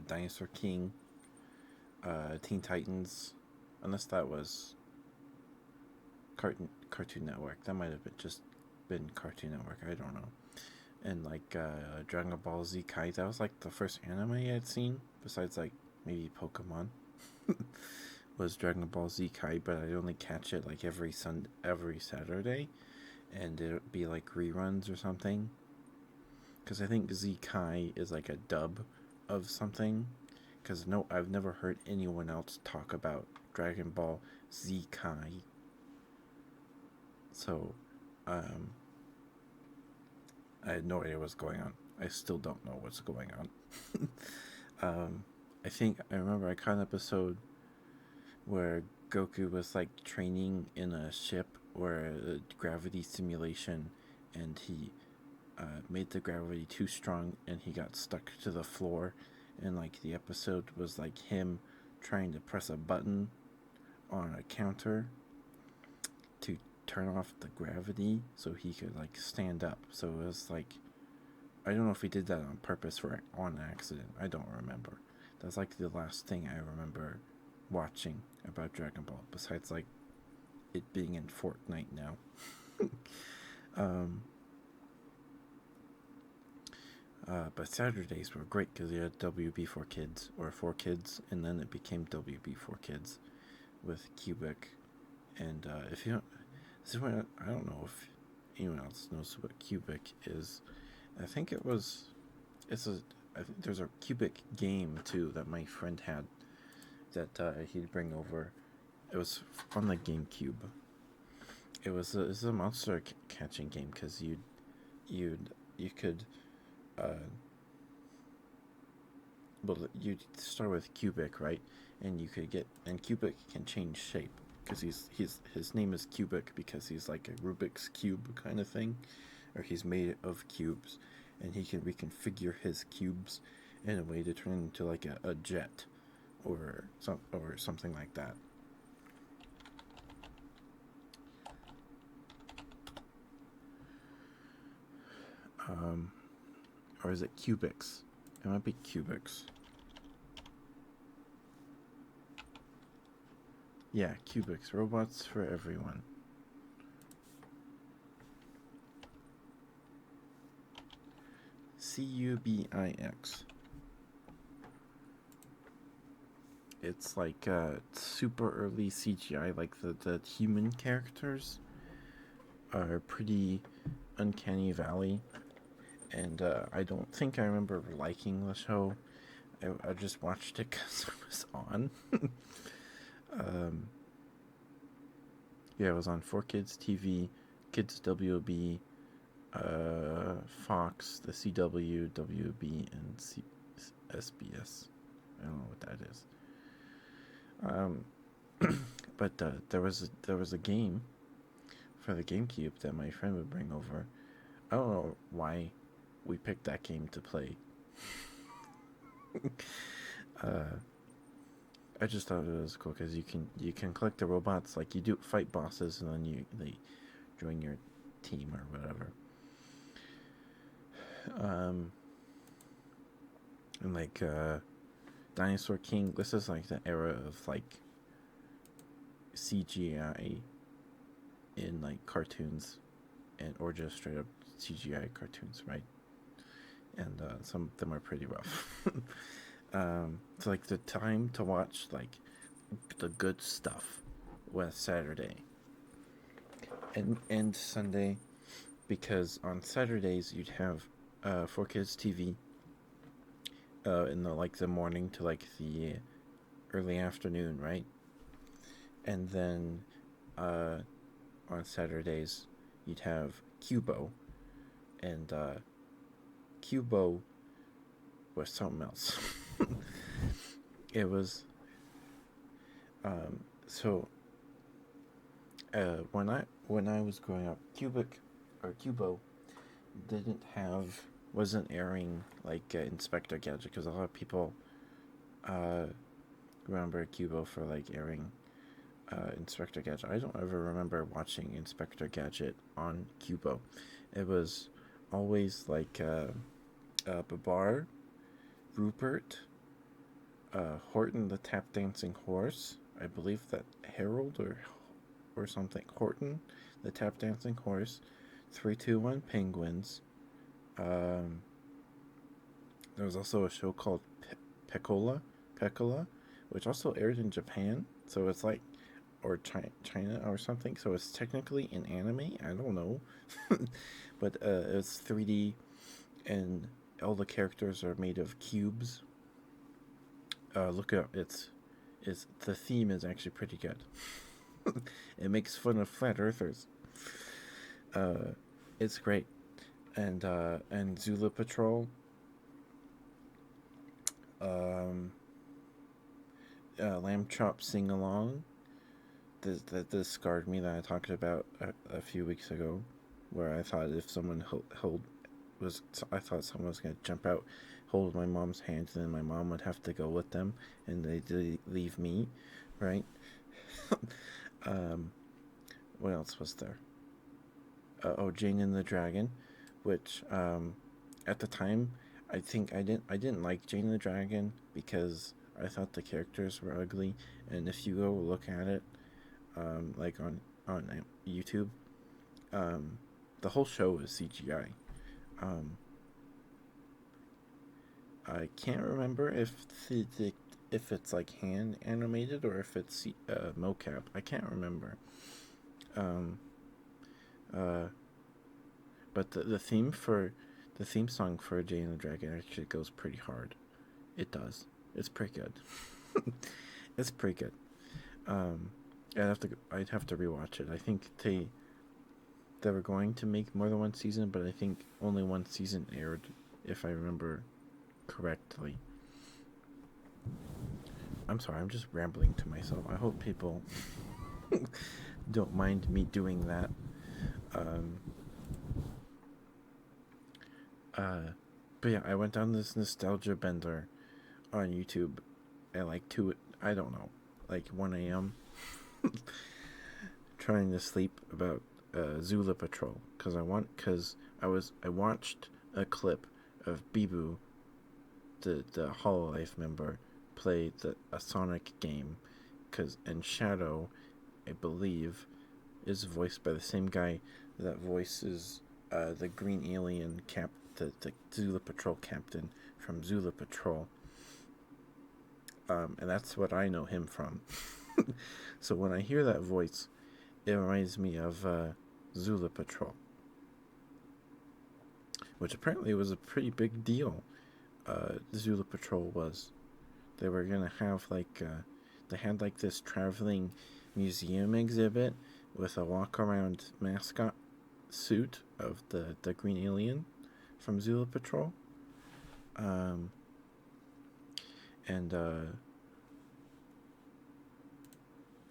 Dinosaur King, Teen Titans, unless that was Cartoon Network. That might have been Cartoon Network. I don't know. And like Dragon Ball Z Kai. That was like the first anime I had seen, besides like maybe Pokemon. Was Dragon Ball Z Kai, but I'd only catch it like every Saturday, and it'd be like reruns or something. Because I think Z Kai is like a dub of something. because no, I've never heard anyone else talk about Dragon Ball Z Kai. So, um, I had no idea what's going on. I still don't know what's going on. I think I remember I caught an episode where Goku was like training in a ship where a gravity simulation, and he made the gravity too strong, and he got stuck to the floor, and like the episode was like him trying to press a button on a counter to turn off the gravity so he could like stand up. So it was like, I don't know if he did that on purpose or on accident. I don't remember. That's like the last thing I remember watching about Dragon Ball, besides like it being in Fortnite now. um, but Saturdays were great because you had WB for Kids or 4Kids, and then it became WB for Kids with Cubic. And if you don't, I don't know if anyone else knows what Cubic is. I think it's a, I think there's a Cubic game too that my friend had that he'd bring over. It was on the GameCube. It was a monster catching game because you could well, you start with Cubic, right? And you could get, and Cubic can change shape because his name is Cubic because he's like a Rubik's cube kind of thing, or he's made of cubes, and he can reconfigure his cubes in a way to turn into like a jet or something like that. Or is it Cubics? It might be Cubics. Yeah, Cubics. Robots for everyone. Cubix. It's like super early CGI. Like the human characters are pretty uncanny valley, and I don't think I remember liking the show. I just watched it because it was on. um, yeah, it was on 4Kids TV, Kids WB, Fox, the CW, WB, and SBS. I don't know what that is. But there was a game for the GameCube that my friend would bring over. I don't know why we picked that game to play. I just thought it was cool because you can collect the robots, like you do fight bosses, and then they join your team or whatever. And like Dinosaur King, this is like the era of like CGI in like cartoons, and or just straight up CGI cartoons, right? And some of them are pretty rough. It's like the time to watch like the good stuff was Saturday and Sunday, because on Saturdays you'd have 4Kids TV in the morning to like the early afternoon, right? And then on Saturdays you'd have Cubo, and Cubo was something else. It was so when I was growing up, Cubo wasn't airing like Inspector Gadget, because a lot of people remember Cubo for like airing Inspector Gadget. I don't ever remember watching Inspector Gadget on Cubo. It was always like Babar, Rupert, Horton the Tap Dancing Horse. I believe that Harold or something. Horton the Tap Dancing Horse. 321 Penguins. There was also a show called Peccola, which also aired in Japan. So it's like, or China or something. So it's technically an anime. I don't know, but it's 3D, and all the characters are made of cubes. Look it up. It's the theme is actually pretty good. It makes fun of flat earthers. Uh, it's great. And Zula Patrol. Um, Lamb Chop Sing Along. This scarred me that I talked about a few weeks ago, where I thought if someone I thought someone was gonna jump out, hold my mom's hand, and then my mom would have to go with them, and they'd leave me, right? um, what else was there? Jane and the Dragon, which at the time I didn't like Jane and the Dragon because I thought the characters were ugly, and if you go look at it, like on YouTube, um, the whole show is CGI. Um, I can't remember if it's like hand animated or if it's mocap. I can't remember. Um, uh, but the theme song for Jane and the Dragon actually goes pretty hard. It does. It's pretty good. It's pretty good. Um, I'd have to rewatch it. I think they were going to make more than one season, but I think only one season aired, if I remember correctly. I'm sorry, I'm just rambling to myself. I hope people don't mind me doing that. Um, but yeah, I went down this nostalgia bender on YouTube at like I don't know, like 1 a.m. trying to sleep about Zula Patrol because I watched a clip of Bibu, the Hololive member, play a Sonic game, and Shadow, I believe, is voiced by the same guy that voices the green alien the Zula Patrol captain from Zula Patrol. And that's what I know him from. So when I hear that voice, it reminds me of Zula Patrol, which apparently was a pretty big deal. Zula Patrol was. They were gonna have they had like this traveling museum exhibit with a walk around mascot suit of the green alien from Zula Patrol. And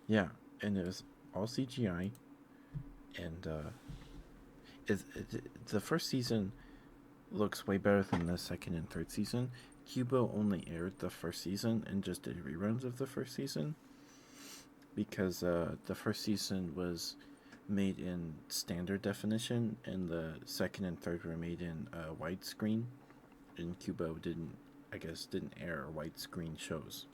yeah, and it was all CGI, and the first season looks way better than the second and third season. Cubo only aired the first season and just did reruns of the first season because the first season was made in standard definition and the second and third were made in widescreen, and Cubo didn't air widescreen shows.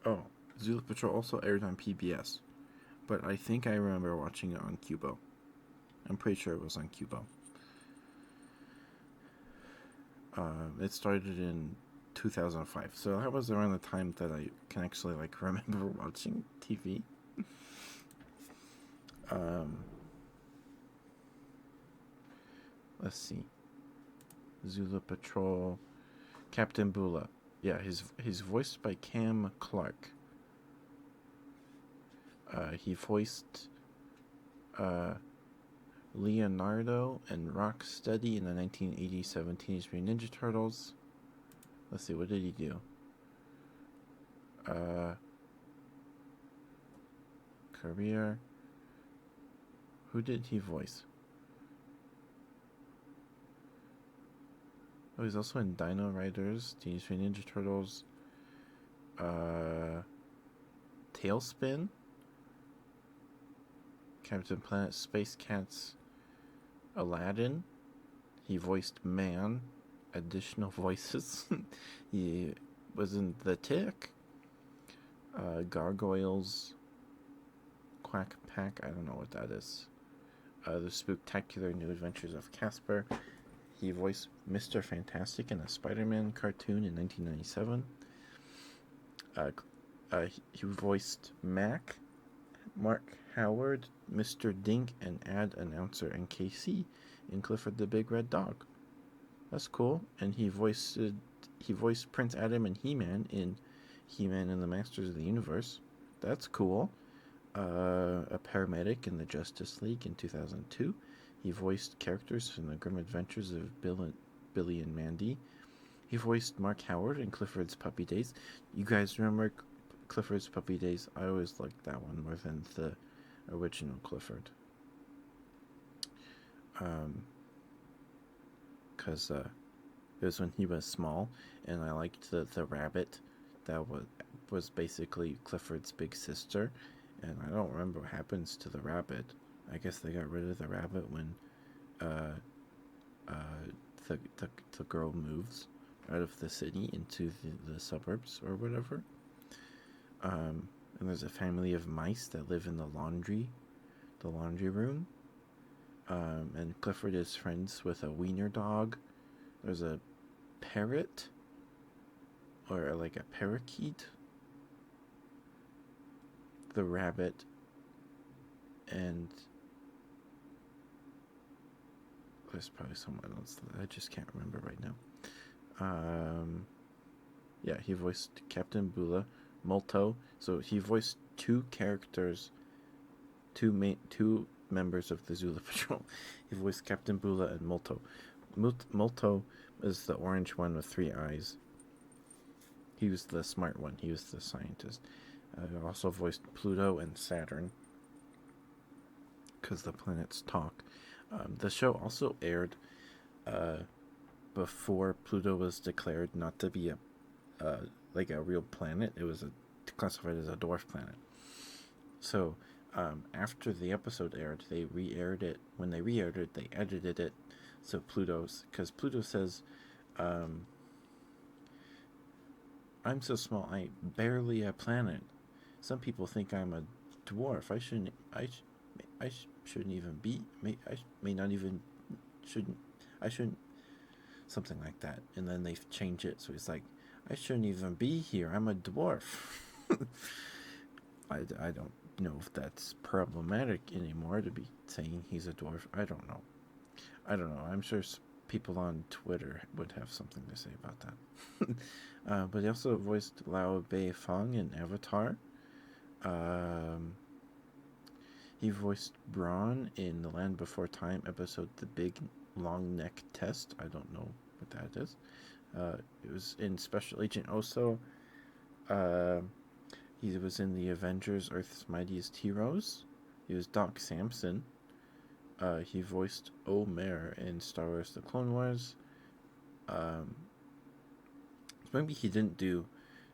Oh, Zula Patrol also aired on PBS, but I think I remember watching it on Cubo. I'm pretty sure it was on Cubo. It started in 2005, so that was around the time that I can actually remember watching TV. Let's see, Zula Patrol, Captain Bula. Yeah, he's voiced by Cam Clark. He voiced Leonardo and Rocksteady in the 1987 Teenage Mutant Ninja Turtles. Let's see, what did he do? Career. Who did he voice? Oh, he's also in Dino Riders, Teenage Mutant Ninja Turtles, Tailspin, Captain Planet, Space Cats, Aladdin. He voiced Man. Additional voices. He was in The Tick, Gargoyles, Quack Pack. I don't know what that is. The Spooktacular New Adventures of Casper. He voiced Mr. Fantastic in a Spider-Man cartoon in 1997. He voiced Mac Mark Howard, Mr. Dink, and ad announcer and KC in Clifford the Big Red Dog. That's cool. And he voiced Prince Adam and He-Man in He-Man and the Masters of the Universe. That's cool. A paramedic in the Justice League in 2002. He voiced characters in the Grim Adventures of Billy and Mandy. He voiced Mark Howard in Clifford's Puppy Days. You guys remember Clifford's Puppy Days? I always liked that one more than the original Clifford. Because it was when he was small, and I liked the rabbit that was basically Clifford's big sister, and I don't remember what happens to the rabbit. I guess they got rid of the rabbit when uh, uh, the girl moves out of the city into the suburbs or whatever. And there's a family of mice that live in the laundry room. And Clifford is friends with a wiener dog. There's a parrot, or like a parakeet, the rabbit, and there's probably someone else that I just can't remember right now. Yeah, he voiced Captain Bula, Molto. So he voiced two characters, two members of the Zulu Patrol. He voiced Captain Bula and Molto. Molto is the orange one with 3 eyes. He was the smart one. He was the scientist. Also voiced Pluto and Saturn, because the planets talk. The show also aired before Pluto was declared not to be like a real planet. It was classified as a dwarf planet. So after the episode aired, they re-aired it. When they re-aired it, they edited it so because Pluto says, I'm so small, I'm barely a planet. Some people think I'm a dwarf. I shouldn't even be. I may not even I shouldn't. Something like that. And then they change it so it's like, I shouldn't even be here. I'm a dwarf. I don't know if that's problematic anymore to be saying he's a dwarf. I don't know. I'm sure people on Twitter would have something to say about that. But he also voiced Lao Bei Feng in Avatar. He voiced Braun in The Land Before Time episode The Big Long Neck Test. I don't know what that is. It was in Special Agent Oso. He was in the Avengers Earth's Mightiest Heroes. He was Doc Samson. He voiced Omer in Star Wars The Clone Wars. Maybe he didn't do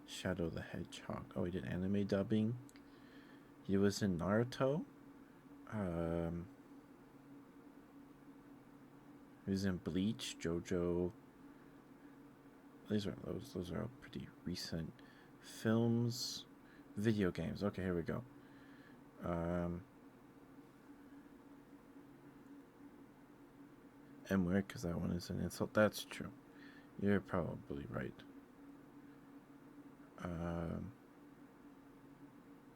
Shadow the Hedgehog. Oh, he did anime dubbing. He was in Naruto. He was in Bleach, JoJo. Those are all pretty recent films. Video games. Okay, here we go. And weird because that one is an insult. That's true. You're probably right.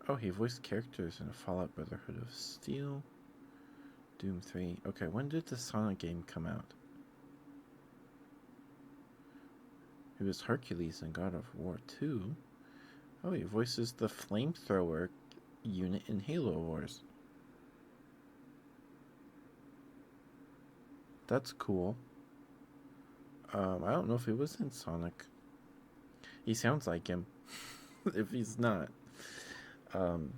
Oh, he voiced characters in Fallout Brotherhood of Steel, Doom 3. Okay, when did the Sonic game come out? He was Hercules in God of War 2. Oh, he voices the flamethrower unit in Halo Wars. That's cool. I don't know if he was in Sonic. He sounds like him. If he's not. Oh,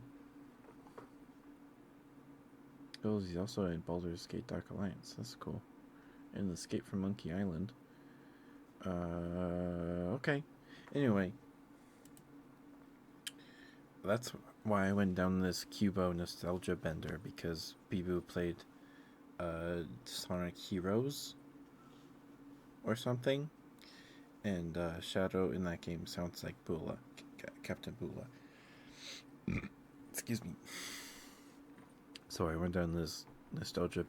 he's also in Baldur's Gate Dark Alliance. That's cool. And Escape from Monkey Island. Okay. Anyway. That's why I went down this Cubo nostalgia bender, because Bibu played Sonic Heroes or something, and Shadow in that game sounds like Bula, Captain Bula. Excuse me. So I went down this nostalgia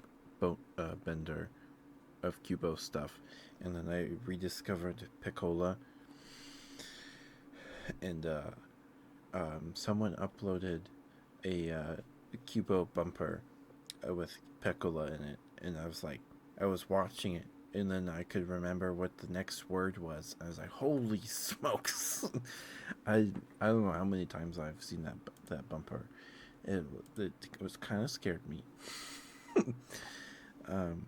bender of Cubo stuff, and then I rediscovered Piccola, and someone uploaded a Cubo bumper with Pecola in it, and I was watching it, and then I could remember what the next word was. I was like, "Holy smokes!" I don't know how many times I've seen that bumper. It it was kind of scared me. um,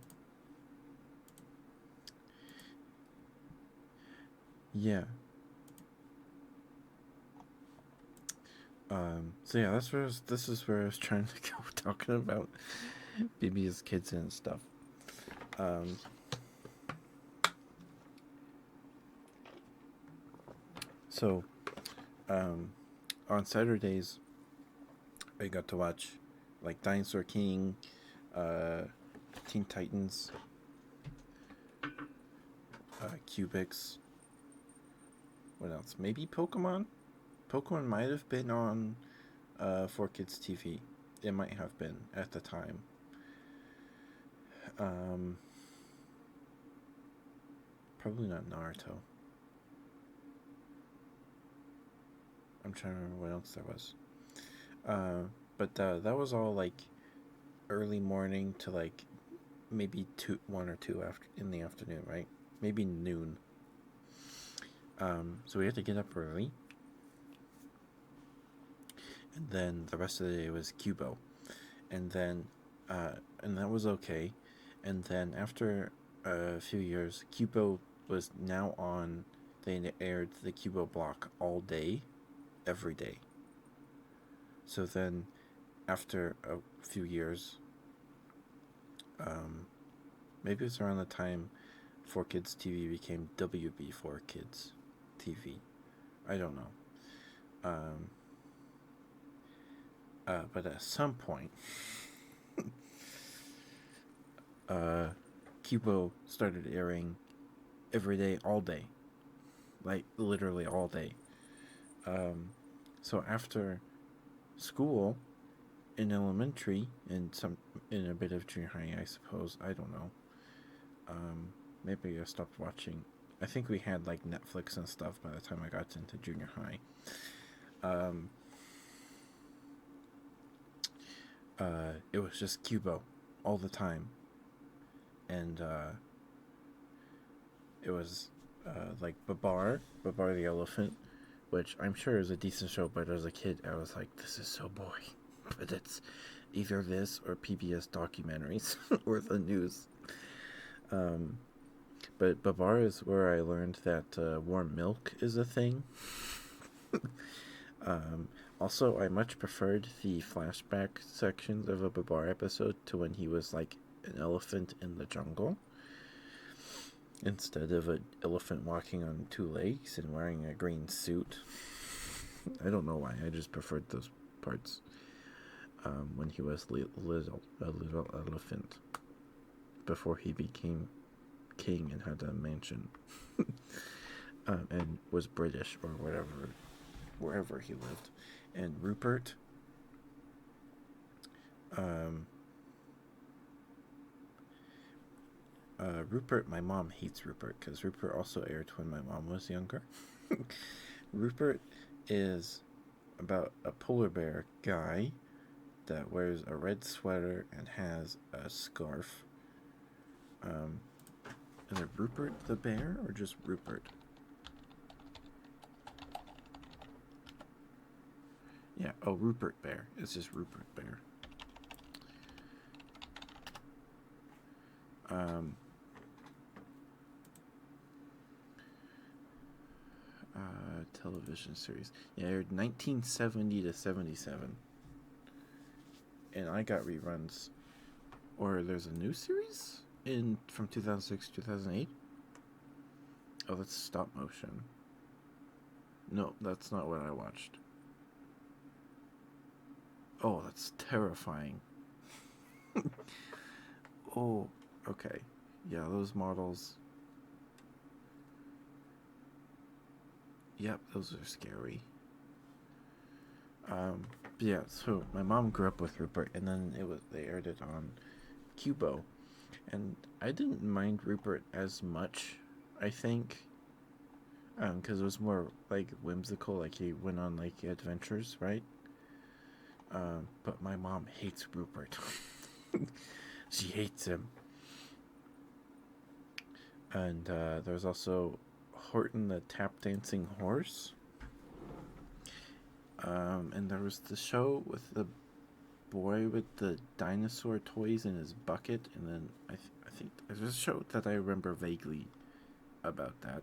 yeah. So yeah, this is where I was trying to go talking about BB's kids and stuff. Um, so um, on Saturdays, I got to watch like Dinosaur King, uh, Teen Titans, Cubics. What else? Maybe Pokemon. Pokemon might have been on 4Kids TV. It might have been at the time. Um, Probably not Naruto. I'm trying to remember what else there was. But that was all like early morning to like maybe 1 or 2 after in the afternoon, right? Maybe noon. So we had to get up early, and then the rest of the day was Cubo, and then and that was okay, and then after a few years, Cubo was now on. They aired the Cubo block all day, every day. So then, after a few years, maybe it was around the time 4Kids TV became WB 4Kids TV. I don't know. But at some point, Cubo started airing every day, all day, like literally all day. So after school, in elementary, and in a bit of junior high, I suppose. I don't know. Maybe I stopped watching. I think we had like Netflix and stuff by the time I got into junior high. It was just Cubo all the time, and it was like Babar the elephant, which I'm sure is a decent show, but as a kid, I was like, this is so boring. But it's either this or PBS documentaries or the news. But Babar is where I learned that warm milk is a thing. Also, I much preferred the flashback sections of a Babar episode to when he was like an elephant in the jungle instead of an elephant walking on 2 legs and wearing a green suit. I don't know why. I just preferred those parts when he was a little elephant before he became king and had a mansion and was British or whatever, wherever he lived. And Rupert, Rupert, my mom hates Rupert because Rupert also aired when my mom was younger. Rupert is about a polar bear guy that wears a red sweater and has a scarf. Is it Rupert the bear or just Rupert? Yeah, oh, Rupert Bear. It's just Rupert Bear. Television series. Yeah, aired 1970 to 77. And I got reruns. Or there's a new series from 2006 2008. Oh, that's stop motion. No, that's not what I watched. Oh, that's terrifying. Oh, okay. Yeah, those models. Yep, those are scary. Yeah, so my mom grew up with Rupert, and then they aired it on Cubo, and I didn't mind Rupert as much. I think, because it was more like whimsical, like he went on like adventures, right? But my mom hates Rupert. She hates him. And there's also Horton the Tap Dancing Horse. And there was the show with the boy with the dinosaur toys in his bucket, and then I think there's a show that I remember vaguely about that.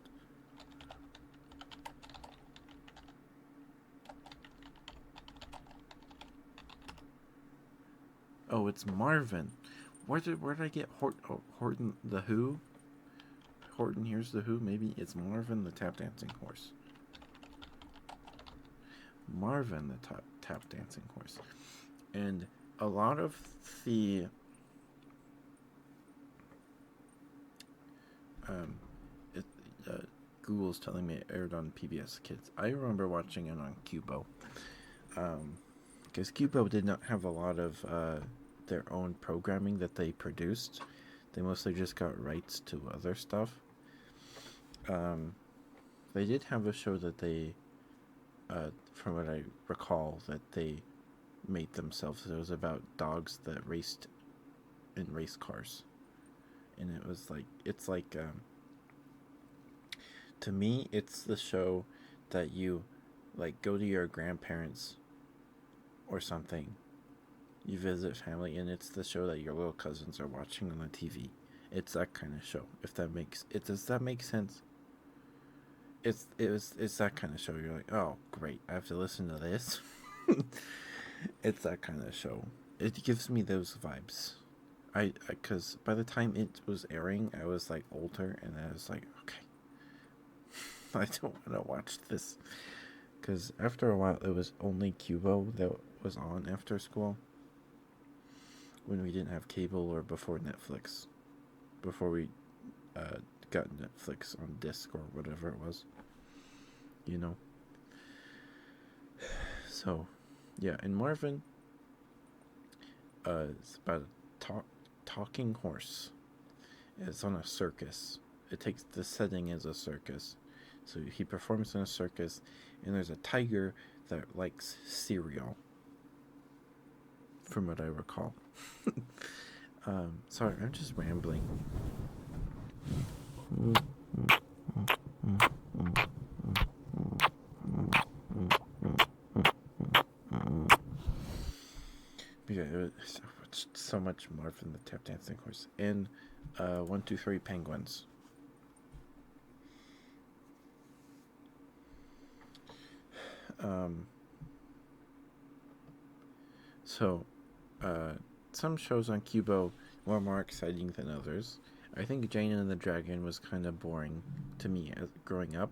Oh, it's Marvin. Where did I get Horton the Who? Horton Hears the Who. Maybe it's Marvin the Tap Dancing Horse. Marvin the Tap Dancing Horse. And a lot of the it, Google's telling me it aired on PBS Kids. I remember watching it on Cubo, because Cubo did not have a lot of their own programming that they produced. They mostly just got rights to other stuff. They did have a show that they, from what I recall, that they made themselves. It was about dogs that raced in race cars, and it was like to me, it's the show that you like go to your grandparents or something. You visit family, and it's the show that your little cousins are watching on the TV. It's that kind of show. If that makes it, does that make sense? It's that kind of show. You're like, oh great, I have to listen to this. It's that kind of show. It gives me those vibes. Because by the time it was airing, I was like older, and I was like, okay, I don't want to watch this. Because after a while, it was only Cubo that was on after school. When we didn't have cable, or before Netflix. Before we got Netflix on disc or whatever it was. You know? So, yeah, and Marvin, it's about a talking horse. It's on a circus. It takes the setting as a circus. So he performs in a circus, and there's a tiger that likes cereal, from what I recall. Sorry, I'm just rambling. Yeah, it was so much Marvin the Tap Dancing Horse. And 1, 2, 3 Penguins. So, some shows on Cubo were more exciting than others. I think Jane and the Dragon was kind of boring to me as growing up.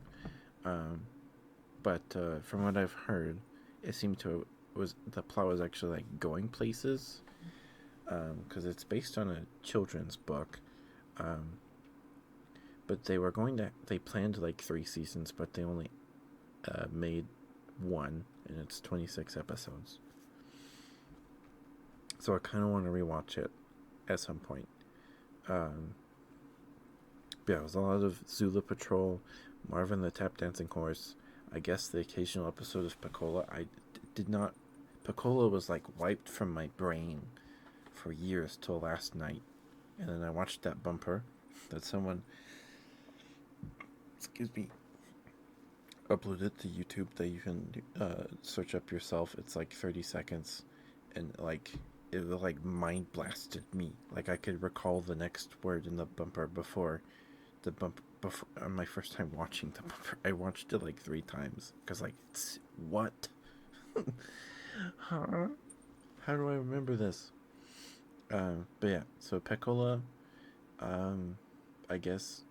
But from what I've heard, it seemed to was the plot was actually like going places, because it's based on a children's book. But they planned like 3 seasons, but they only made one, and it's 26 episodes. So I kind of want to rewatch it at some point. But yeah, it was a lot of Zula Patrol, Marvin the Tap Dancing Horse. I guess the occasional episode of Piccola. I did not. Piccola was like wiped from my brain for years till last night, and then I watched that bumper that someone, excuse me, uploaded to YouTube that you can search up yourself. It's like 30 seconds, and like it like mind blasted me. Like I could recall the next word in the bumper before the bumper. Before on my first time watching the bumper, I watched it like 3 times because like it's what? Huh? How do I remember this? But yeah, so Piccola, I guess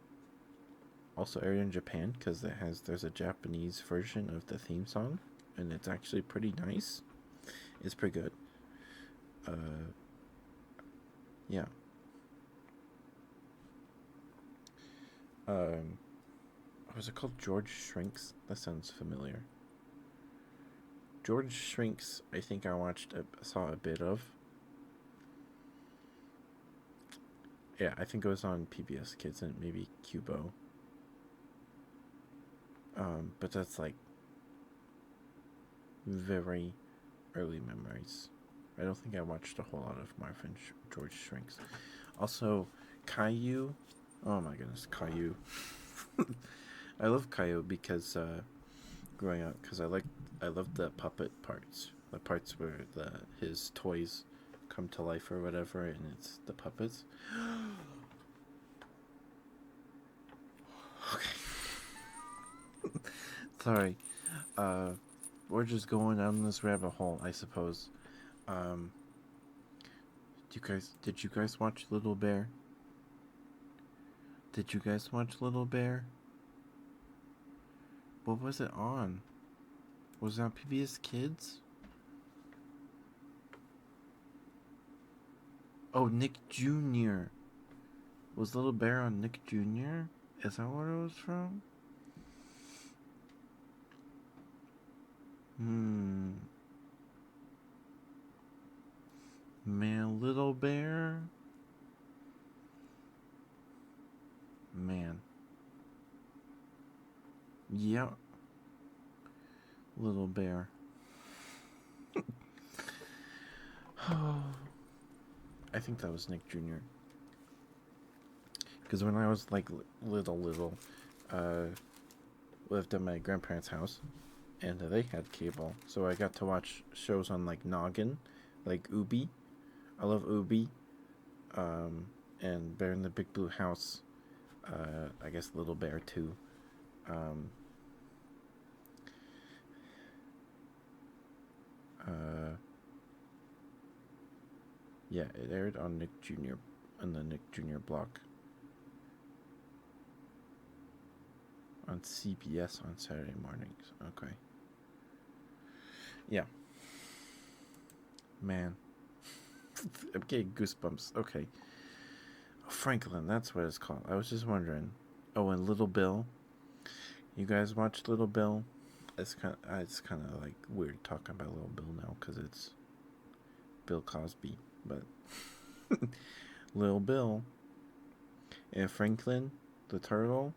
also aired in Japan because there's a Japanese version of the theme song, and it's actually pretty nice. It's pretty good. Yeah. Was it called George Shrinks? That sounds familiar. George Shrinks, I think I saw a bit of. Yeah, I think it was on PBS Kids and maybe Cubo. But that's like very early memories. I don't think I watched a whole lot of Marvin George Shrinks. Also, Caillou. Oh my goodness, Caillou. I love Caillou because growing up, because I love the puppet parts, the parts where his toys come to life or whatever, and it's the puppets. Okay. Sorry. Uh, we're just going down this rabbit hole, I suppose. Um, did you guys watch Little Bear? Did you guys watch Little Bear? What was it on? Was it on PBS Kids? Oh, Nick Jr. Was Little Bear on Nick Jr.? Is that what it was from? Man, Little Bear? Man. Yep. Little Bear. I think that was Nick Jr. Because when I was like little, lived at my grandparents' house, and they had cable, so I got to watch shows on like Noggin, like Ubi. I love Ubi, and Bear in the Big Blue House. I guess Little Bear too. Um, yeah, it aired on Nick Jr. on the Nick Jr. block on CBS on Saturday mornings. Okay. Yeah. Man. I'm getting goosebumps. Okay. Oh, Franklin, that's what it's called. I was just wondering. Oh, and Little Bill. You guys watch Little Bill? It's kind of like weird talking about Little Bill now because it's Bill Cosby, but Little Bill and Franklin the turtle.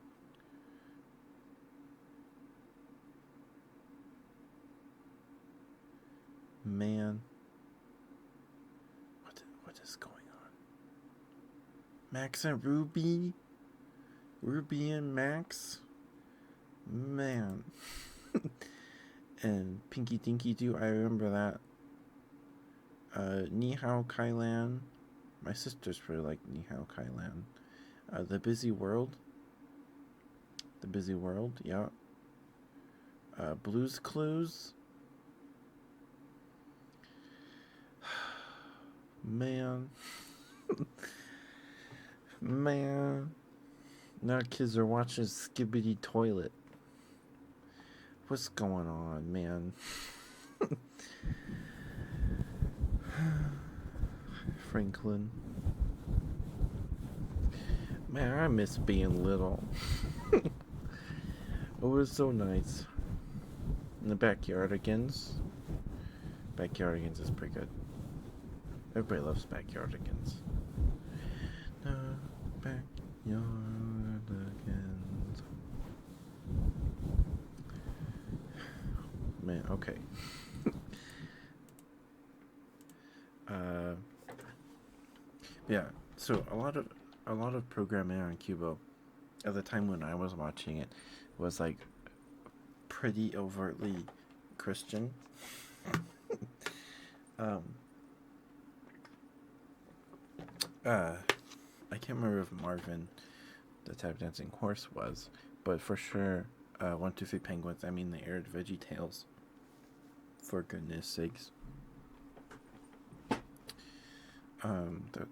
Man, what is going on? Max and Ruby, Ruby and Max. Man, and Pinky Dinky Doo. I remember that. Ni Hao Kai Lan. My sisters really like Ni Hao Kai Lan. The Busy World. The Busy World, yeah. Blues Clues. Man. Man. Now kids are watching Skibbity Toilet. What's going on, man? Franklin. Man, I miss being little. It was so nice. And the Backyardigans. Backyardigans is pretty good. Everybody loves Backyardigans. The Backyardigans. Man, okay. Yeah, so a lot of programming on Cubo at the time when I was watching it was like pretty overtly Christian. I can't remember if Marvin the Tap Dancing Horse was, but for sure, 1, 2, 3 Penguins. I mean, they aired Veggie Tales. For goodness sakes. The,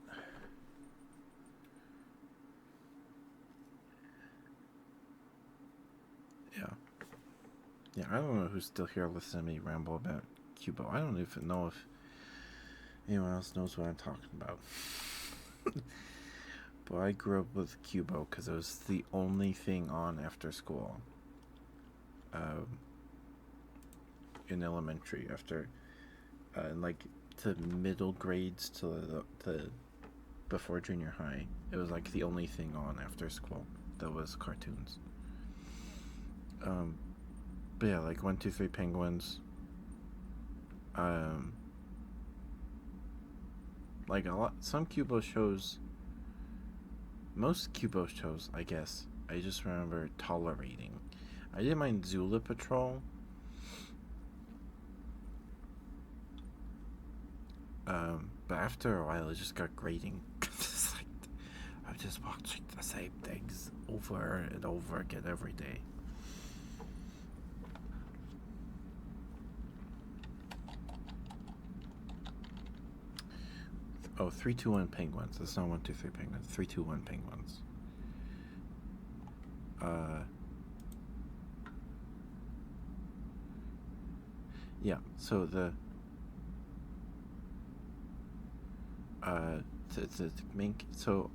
yeah, I don't know who's still here listening to me ramble about Cubo. I don't even know if anyone else knows what I'm talking about. But I grew up with Cubo because it was the only thing on after school. In elementary, after like to middle grades to before junior high, it was like the only thing on after school that was cartoons. But yeah, like 1, 2, 3 Penguins. um, like some Cubo shows, most Cubo shows, I guess, I just remember tolerating. I didn't mind Zula Patrol. But after a while, it just got grating. It's like, I just watching the same things over and over again every day. Oh, 3-2-1 Penguins. That's not 1-2-3 Penguins. 3-2-1 Penguins. Yeah. So the main. So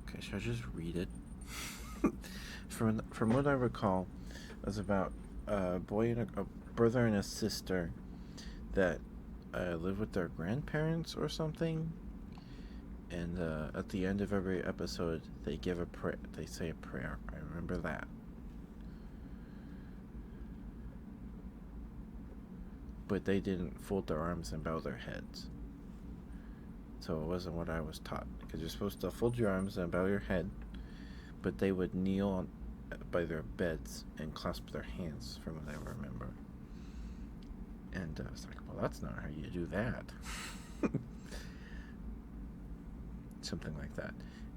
okay, should I just read it? From what I recall, it was about a boy and a brother and a sister that live with their grandparents or something. And at the end of every episode, they give a prayer. They say a prayer. I remember that. But they didn't fold their arms and bow their heads. So it wasn't what I was taught. Because you're supposed to fold your arms and bow your head, but they would kneel by their beds and clasp their hands, from what I remember. And I was like, well, that's not how you do that. Something like that.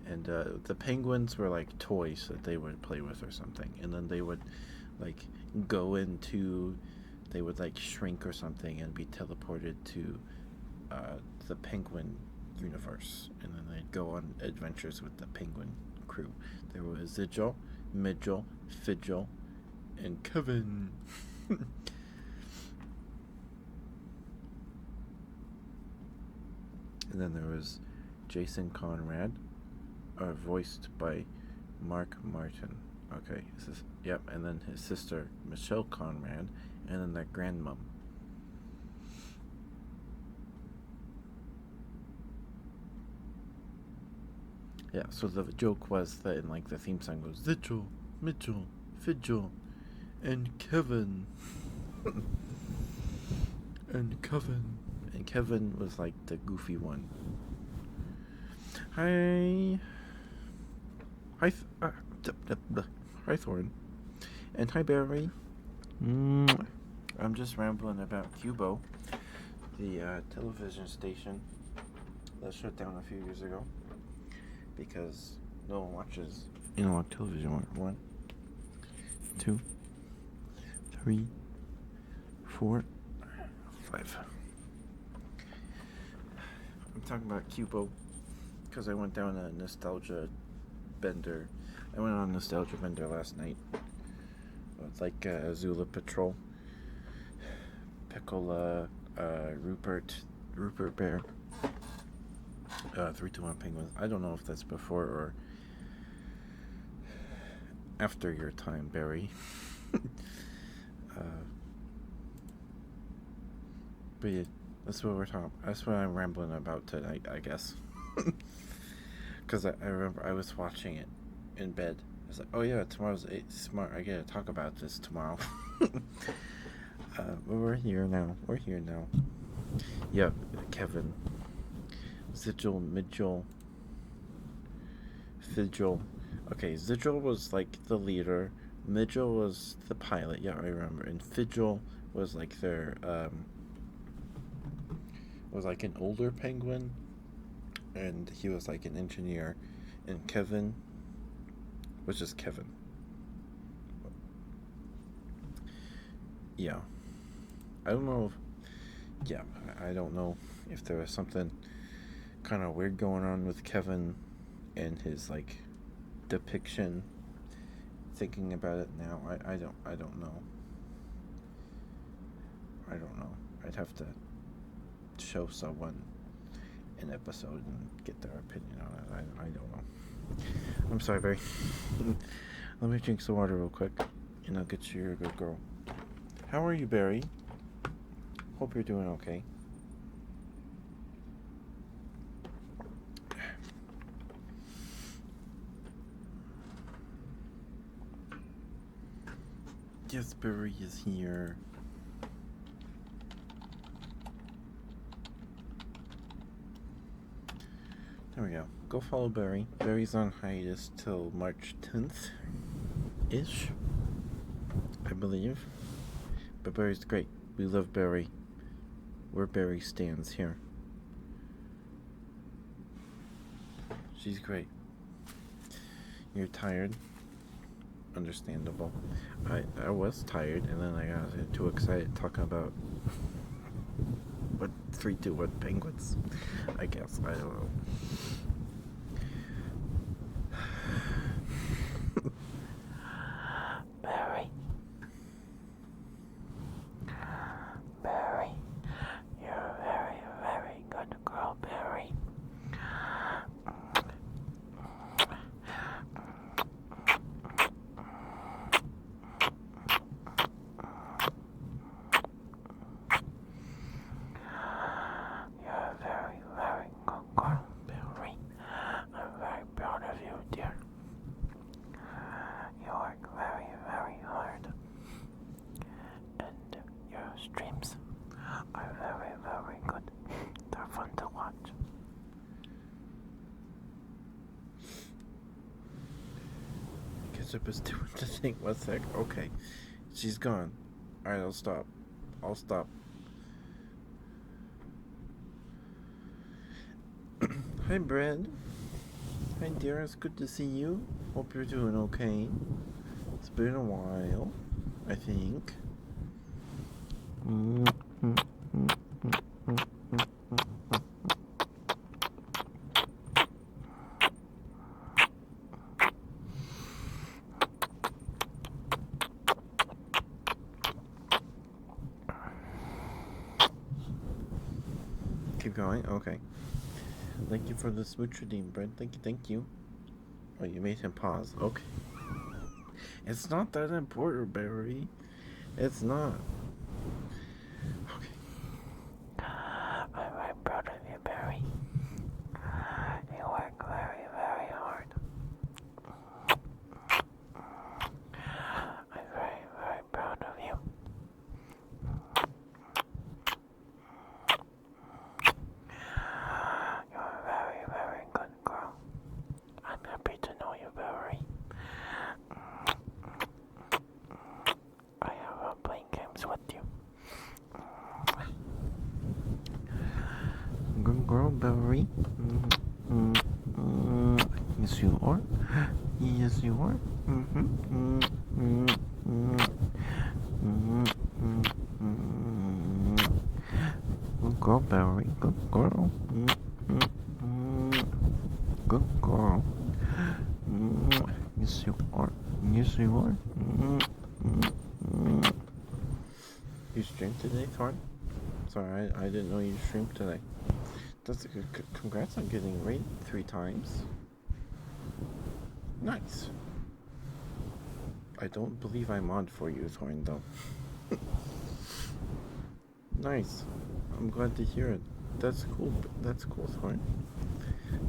And the penguins were like toys that they would play with or something. And then they would like go into, they would like shrink or something and be teleported to the penguin universe. And then they'd go on adventures with the penguin crew. There was Zigil, Midgel, Fidgel, and Kevin. And then there was Jason Conrad, voiced by Mark Martin. Okay, yep. And then his sister Michelle Conrad, and then their grandmom. Yeah. So the joke was that in like the theme song goes Zitchell, Mitchell, Fidgel, and Kevin, and Kevin. And Kevin was like the goofy one. Hi, hi, Thorn, and hi, Barry. I'm just rambling about Cubo, the television station that shut down a few years ago because no one watches analog television. 1, 2, 3, 4, 5. I'm talking about Cubo because I went down a nostalgia bender. I went on a nostalgia bender last night. It's like Zula Patrol, Piccola, Rupert Bear, 3-2-1 Penguins. I don't know if that's before or after your time, Barry. But yeah, that's what we're talking. That's what I'm rambling about tonight, I guess. Because I remember I was watching it in bed. I was like, oh yeah, tomorrow's smart. I gotta talk about this tomorrow. But we're here now. Yep, Kevin. Zigil, Midgel, Fidgel. Okay, Zigil was like the leader. Midgel was the pilot. Yeah, I remember. And Fidgel was like their was like an older penguin, and he was like an engineer. And Kevin was just Kevin. Yeah. I don't know if there was something kind of weird going on with Kevin and his like depiction. Thinking about it now, I don't know. I'd have to show someone an episode and get their opinion on it. I don't know. I'm sorry, Barry. Let me drink some water real quick, and I'll get you your good girl. How are you, Barry? Hope you're doing okay. Yes, Barry is here. There we go. Go follow Barry. Barry's on hiatus till March 10th ish, I believe. But Barry's great. We love Barry. We're Barry stands here. She's great. You're tired. Understandable. I was tired, and then I got too excited talking about what 3-2-1 Penguins. I guess I don't know. Barry. Barry. You're a very, very good girl, Barry. You're a very, very good girl, Barry. I'm very proud of you, dear. You work very, very hard. And your streams are very, very good. They're fun to watch. Ketchup is doing the thing. 1 sec. Okay. She's gone. Alright, I'll stop. Hi, Brad. Hi, dear. It's good to see you. Hope you're doing okay. It's been a while, I think. Keep going. Okay. Thank you for the smooch redeem, Brent. Thank you. Oh, you made him pause. Okay. It's not that important, Barry. It's not. Okay. I'm very proud of you, Barry. You work very, very hard. I'm very, very proud of you. You're a very, very good girl. I'm happy to know you, Barry. I have fun playing games with you. Good girl, Barry. Yes, you are. Yes, you are. Good girl, Barry. Good girl. Good girl. Yes, you are. Yes, you are. You streamed today, Thorn? Sorry, I didn't know you streamed today. That's a good. Congrats on getting rated 3 times. Nice. I don't believe I'm on for you, Thorn, though. Nice. I'm glad to hear it. That's cool. That's cool, Thorn.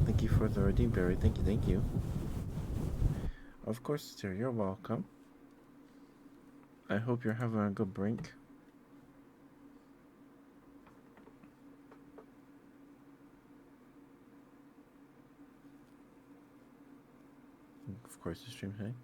Thank you for the redeem, Barry. Thank you. Of course, sir. You're welcome. I hope you're having a good break. Of course, you stream, hey?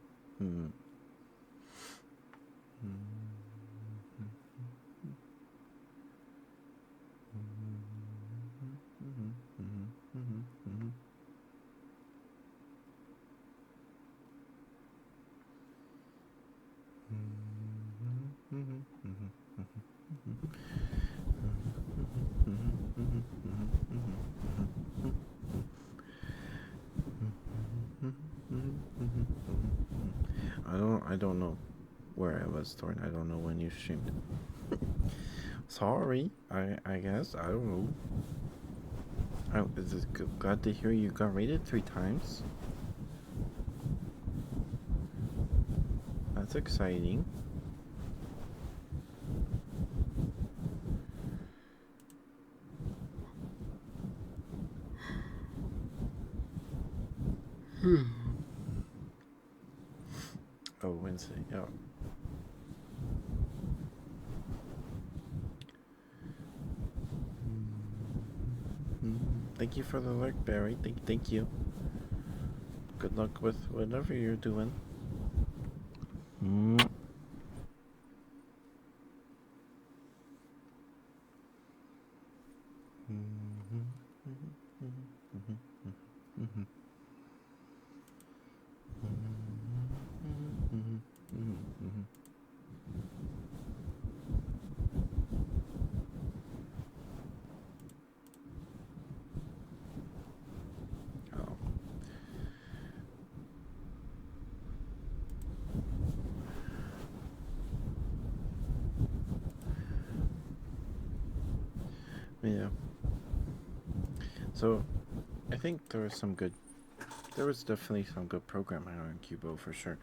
I don't know where I was, Thorn. I don't know when you streamed. Sorry, I guess. I don't know. Is it glad to hear you got rated 3 times? That's exciting. Oh, Wednesday, yeah. Thank you for the alert, Barry. Thank you. Good luck with whatever you're doing. Mm. Oh. Yeah. So, I think there was definitely some good programming on Cubo for sure,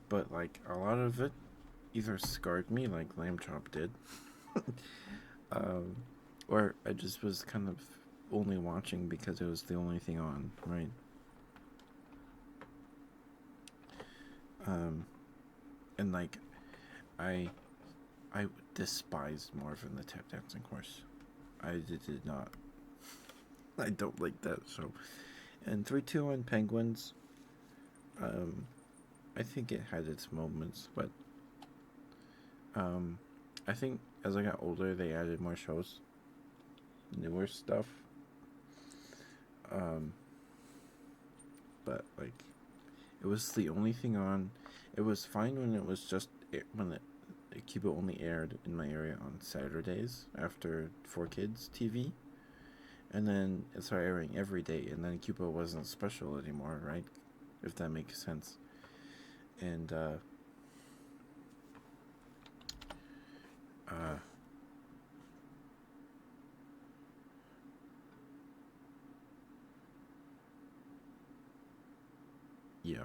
but like a lot of it either scarred me like Lamb Chop did, um, or I just was kind of only watching because it was the only thing on, right? Um, and like I I despised Marvin the Tap Dancing Horse. Did not. I don't like that show. And 3-2-1 Penguins. Um, I think it had its moments, but um, I think as I got older, they added more shows, newer stuff. Um, but like, it was the only thing on. It was fine when it was just when Cuba only aired in my area on Saturdays after 4Kids TV, and then it started airing every day, and then Cuba wasn't special anymore, right? If that makes sense. And uh, yeah,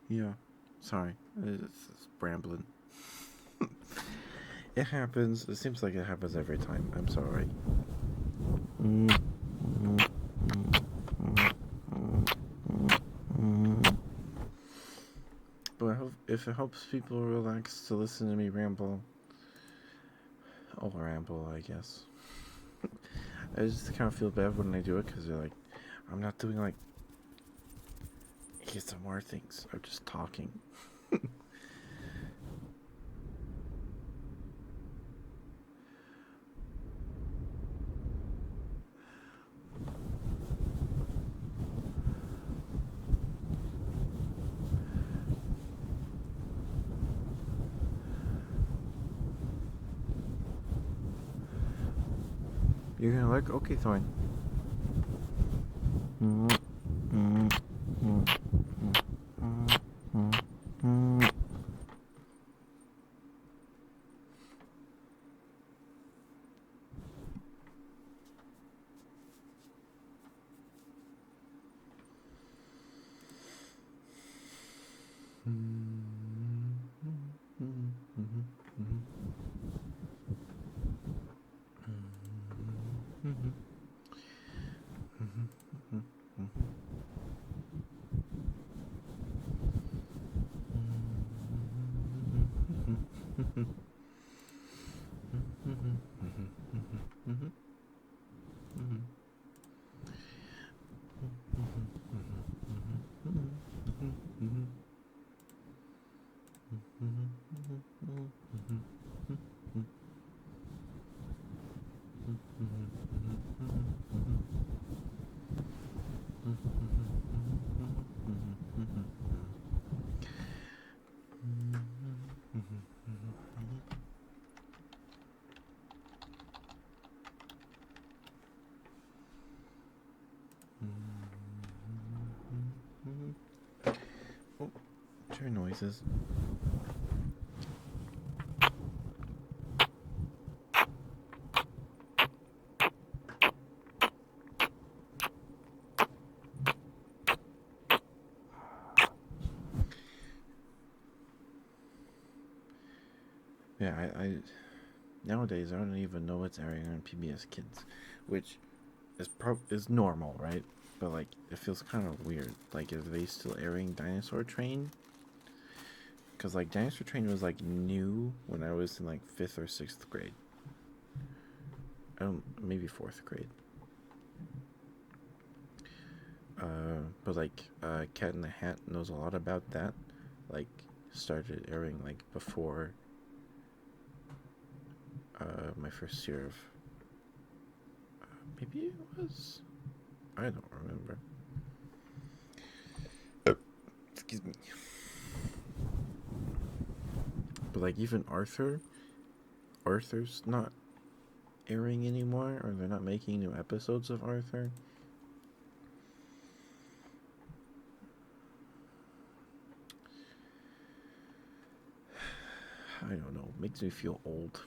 yeah. Sorry, it's rambling. It happens. It seems like it happens every time. I'm sorry. But if it helps people relax to listen to me ramble, I'll ramble, I guess. I just kind of feel bad when I do it because they're like, I'm not doing like ASMR things. I'm just talking. You're gonna like? Okay, fine. Oh, chair noises. Yeah, I nowadays I don't even know what's airing on PBS Kids, which is normal, right? But like it feels kind of weird. Like, are they still airing Dinosaur Train? Because, like, Dinosaur Train was, like, new when I was in, like, 5th or 6th grade. Maybe 4th grade. But, like, Cat in the Hat knows a lot about that. Like, started airing, like, before my first year of. Maybe it was? I don't remember. Excuse me. But, like, even Arthur's not airing anymore, or they're not making new episodes of Arthur. I don't know. Makes me feel old.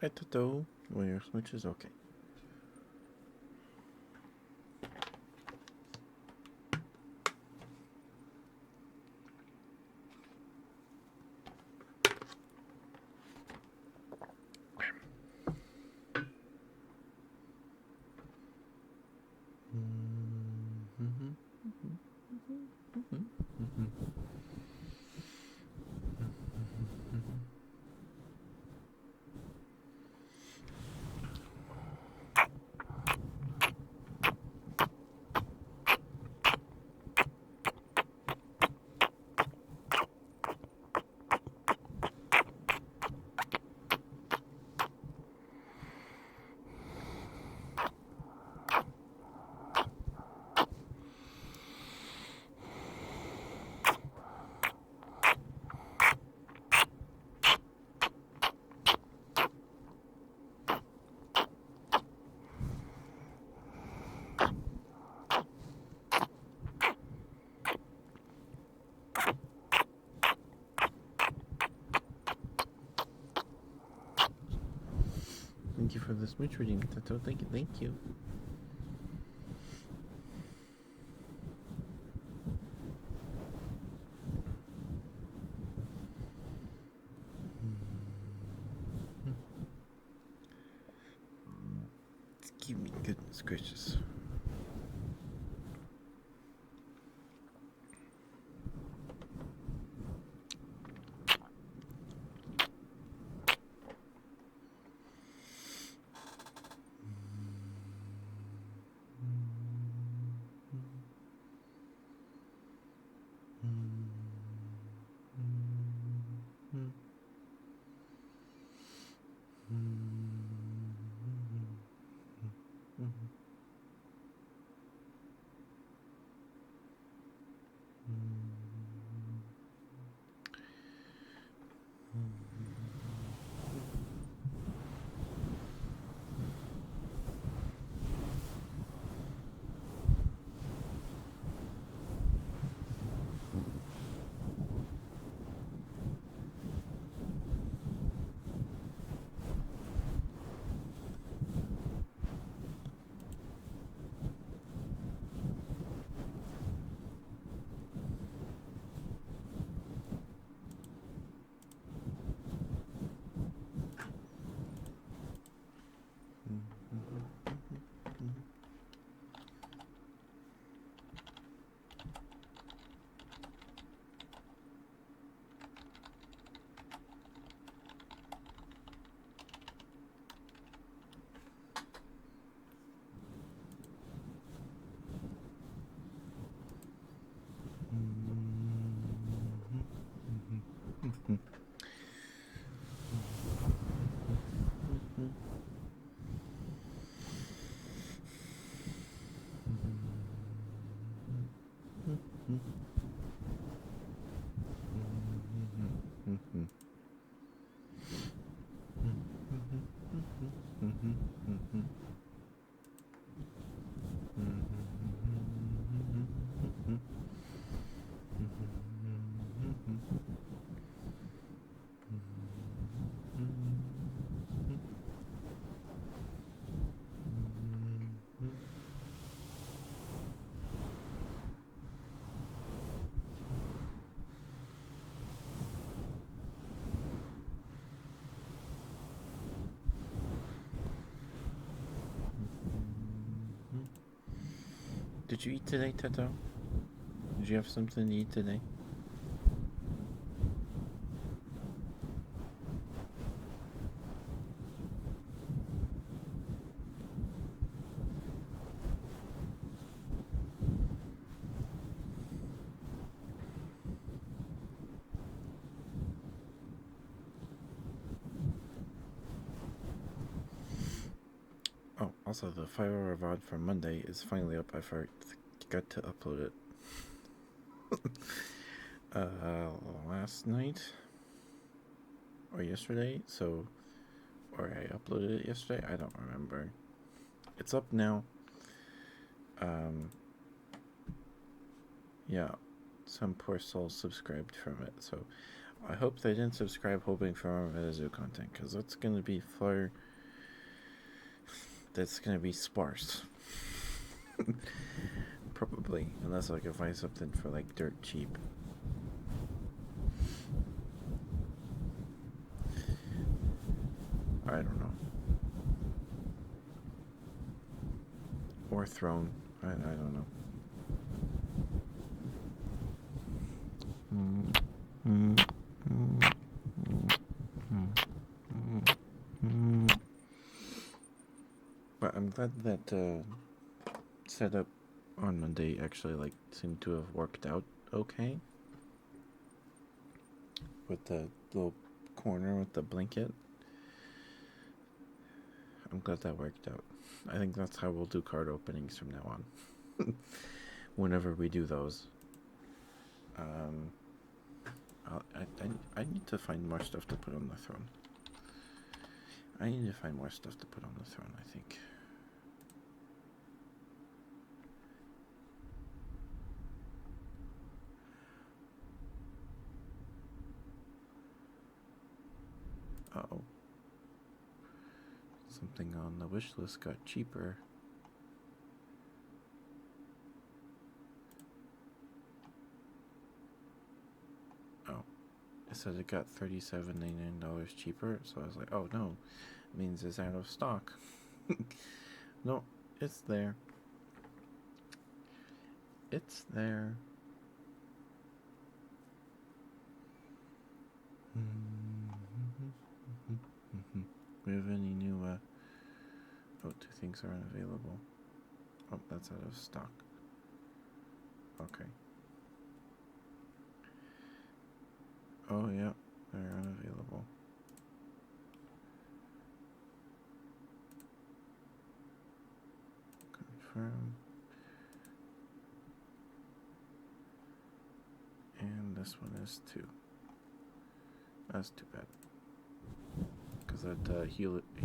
Hi, Toto. Well, your smooch is okay. Thank you for the smooch reading, Toto. Thank you, thank you. Excuse me, goodness gracious. Did you eat today, Toto? Did you have something to eat today? Oh, also the 5-hour VOD for Monday is finally up. I forgot to upload it. Last night or yesterday, or I uploaded it yesterday. I don't remember. It's up now. Yeah, some poor soul subscribed from it, so I hope they didn't subscribe hoping for more Metazoo content, because that's gonna be far. That's gonna be sparse. Probably, unless I can find something for like dirt cheap. I don't know. Or Throne. I don't know. But I'm glad that setup on Monday actually like seemed to have worked out okay. With the little corner with the blanket. I'm glad that worked out. I think that's how we'll do card openings from now on. Whenever we do those. I need to find more stuff to put on the throne. I need to find more stuff to put on the throne, I think. Uh-oh. Something on the wish list got cheaper. Oh. It said it got $37.99 cheaper, so I was like, oh no. It means it's out of stock. No, it's there. It's there. We have any new, oh, 2 things are unavailable. Oh, that's out of stock. Okay. Oh, yeah, they're unavailable. Confirm. And this one is 2. That's too bad. Because that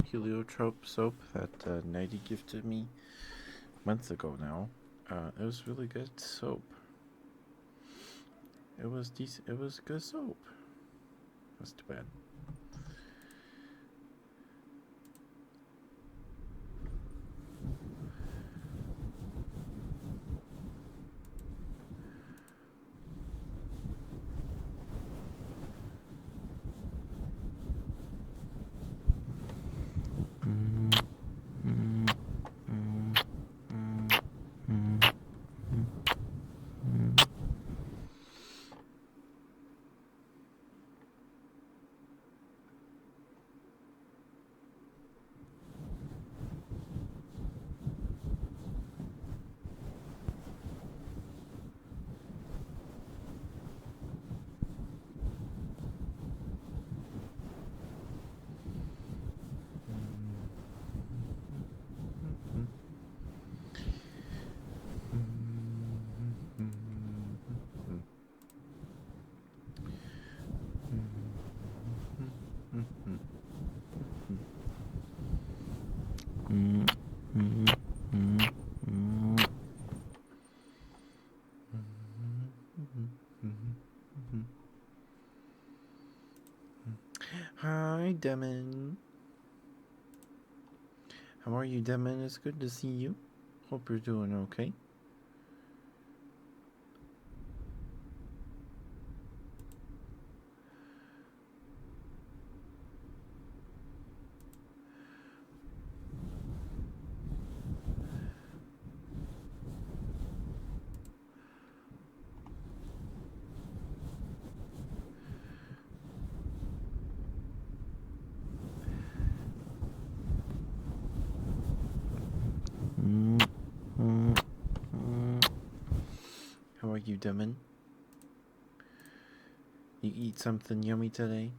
heliotrope soap that Nighty gifted me months ago now, it was really good soap. It was decent. It was good soap. That's too bad. Hi, Demon. How are you, Demon? It's good to see you. Hope you're doing okay. How are you, Demon? You eat something yummy today?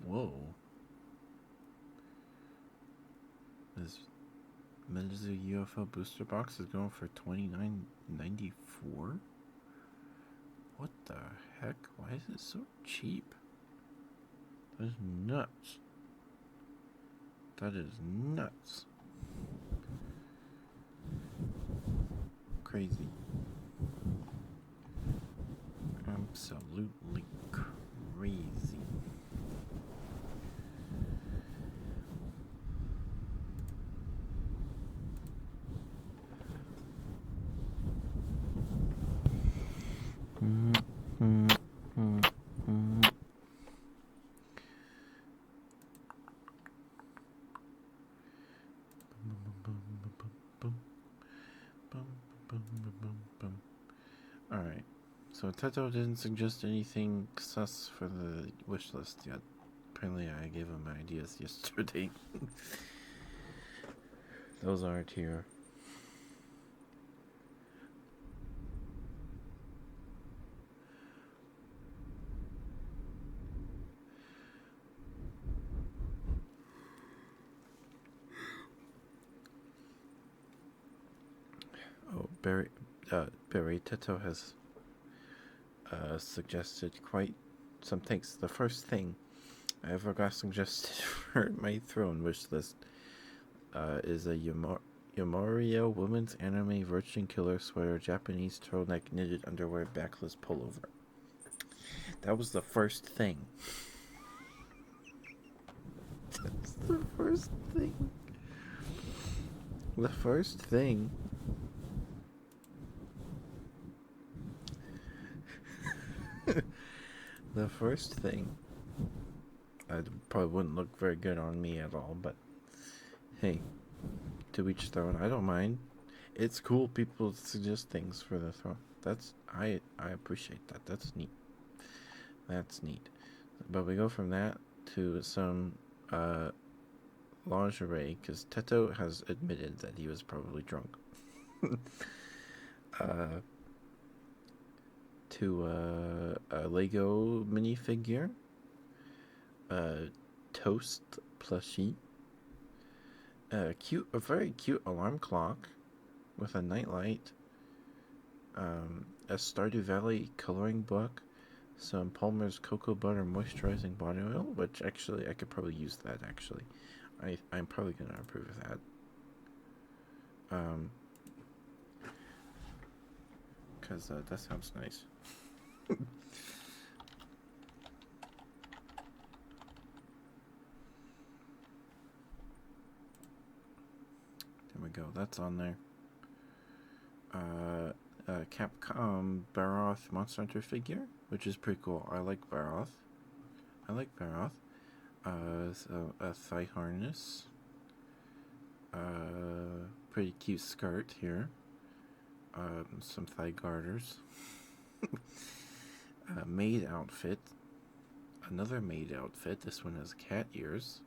Whoa. This Metazoo UFO booster box is going for $29.94? What the heck? Why is it so cheap? That is nuts. That is nuts. Crazy. Absolutely crazy. Alright, so Teto didn't suggest anything sus for the wish list yet. Apparently, I gave him ideas yesterday. Those aren't here. Oh, Barry Teto has suggested quite some things. The first thing I ever got suggested for my throne wish list is a Yomorio woman's anime virgin killer sweater, Japanese turtleneck, knitted underwear, backless pullover. That was the first thing. That's the first thing. The first thing. The first thing. I probably wouldn't look very good on me at all, but hey, to each their own. I don't mind. It's cool people suggest things for the throne. I appreciate that. That's neat. That's neat. But we go from that to some lingerie, because Teto has admitted that he was probably drunk. To a Lego minifigure, a toast plushie, a very cute alarm clock with a nightlight, a Stardew Valley coloring book, some Palmer's cocoa butter moisturizing body oil, which actually I could probably use that. Actually, I'm probably gonna approve of that. Because that sounds nice. There we go. That's on there. Capcom Baroth Monster Hunter figure, which is pretty cool. I like Baroth. So a thigh harness. Pretty cute skirt here. Some thigh garters. Maid outfit. Another maid outfit. This one has cat ears.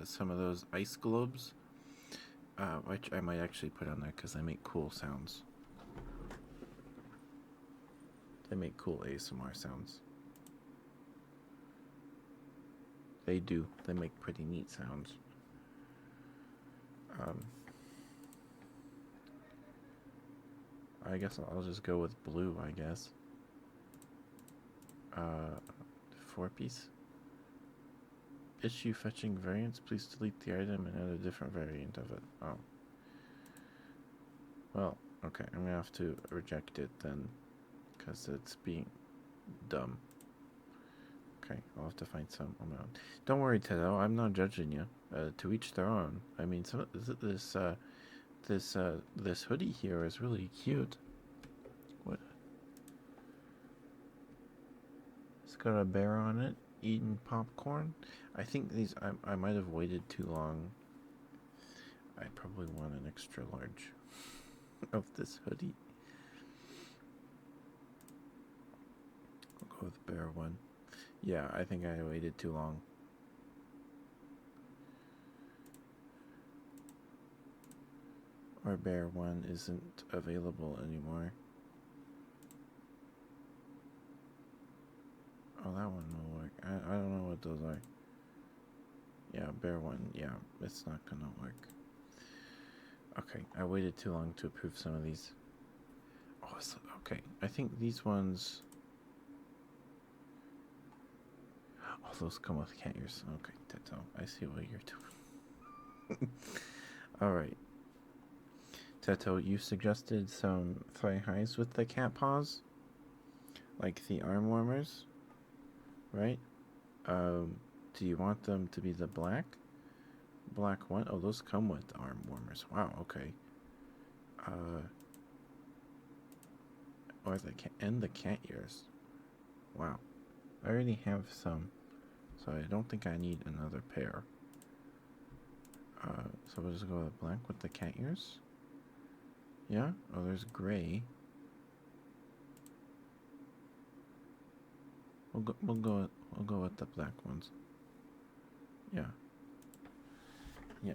Some of those ice globes, which I might actually put on there because they make cool sounds. They make cool ASMR sounds. They do. They make pretty neat sounds. I guess I'll just go with blue, I guess. 4-piece. Issue fetching variants. Please delete the item and add a different variant of it. Oh. Well, okay. I'm gonna have to reject it then, because it's being dumb. Okay, I'll have to find some on my own. Don't worry, Tedo. I'm not judging you. To each their own. I mean, some this hoodie here is really cute. What? It's got a bear on it eating popcorn. I think these. I might have waited too long. I probably want an extra large of this hoodie. I'll go with the bear one. Yeah, I think I waited too long. Our bear one isn't available anymore. Oh, that one will work. I don't know what those are. Yeah, bear one. Yeah, it's not gonna work. Okay, I waited too long to approve some of these. Oh, okay. I think these ones. those come with cat ears. Okay, Teto, I see what you're doing. Alright. Teto, you suggested some thigh highs with the cat paws? Like the arm warmers? Right? Do you want them to be the black? Black one? Oh, those come with arm warmers. Wow, okay. Or the cat and the cat ears. Wow. I already have some, so I don't think I need another pair. So we'll just go with black with the cat ears. Yeah? Oh, there's gray. We'll go with the black ones. Yeah. Yeah.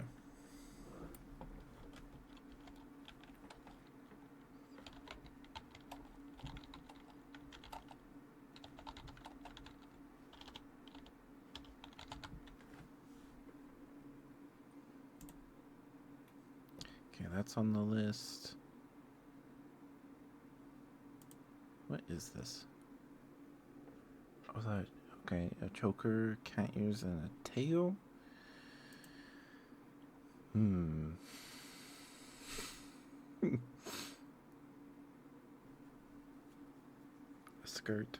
Okay, that's on the list. What is this? Oh, that, okay, a choker, cat ears, and a tail? A skirt.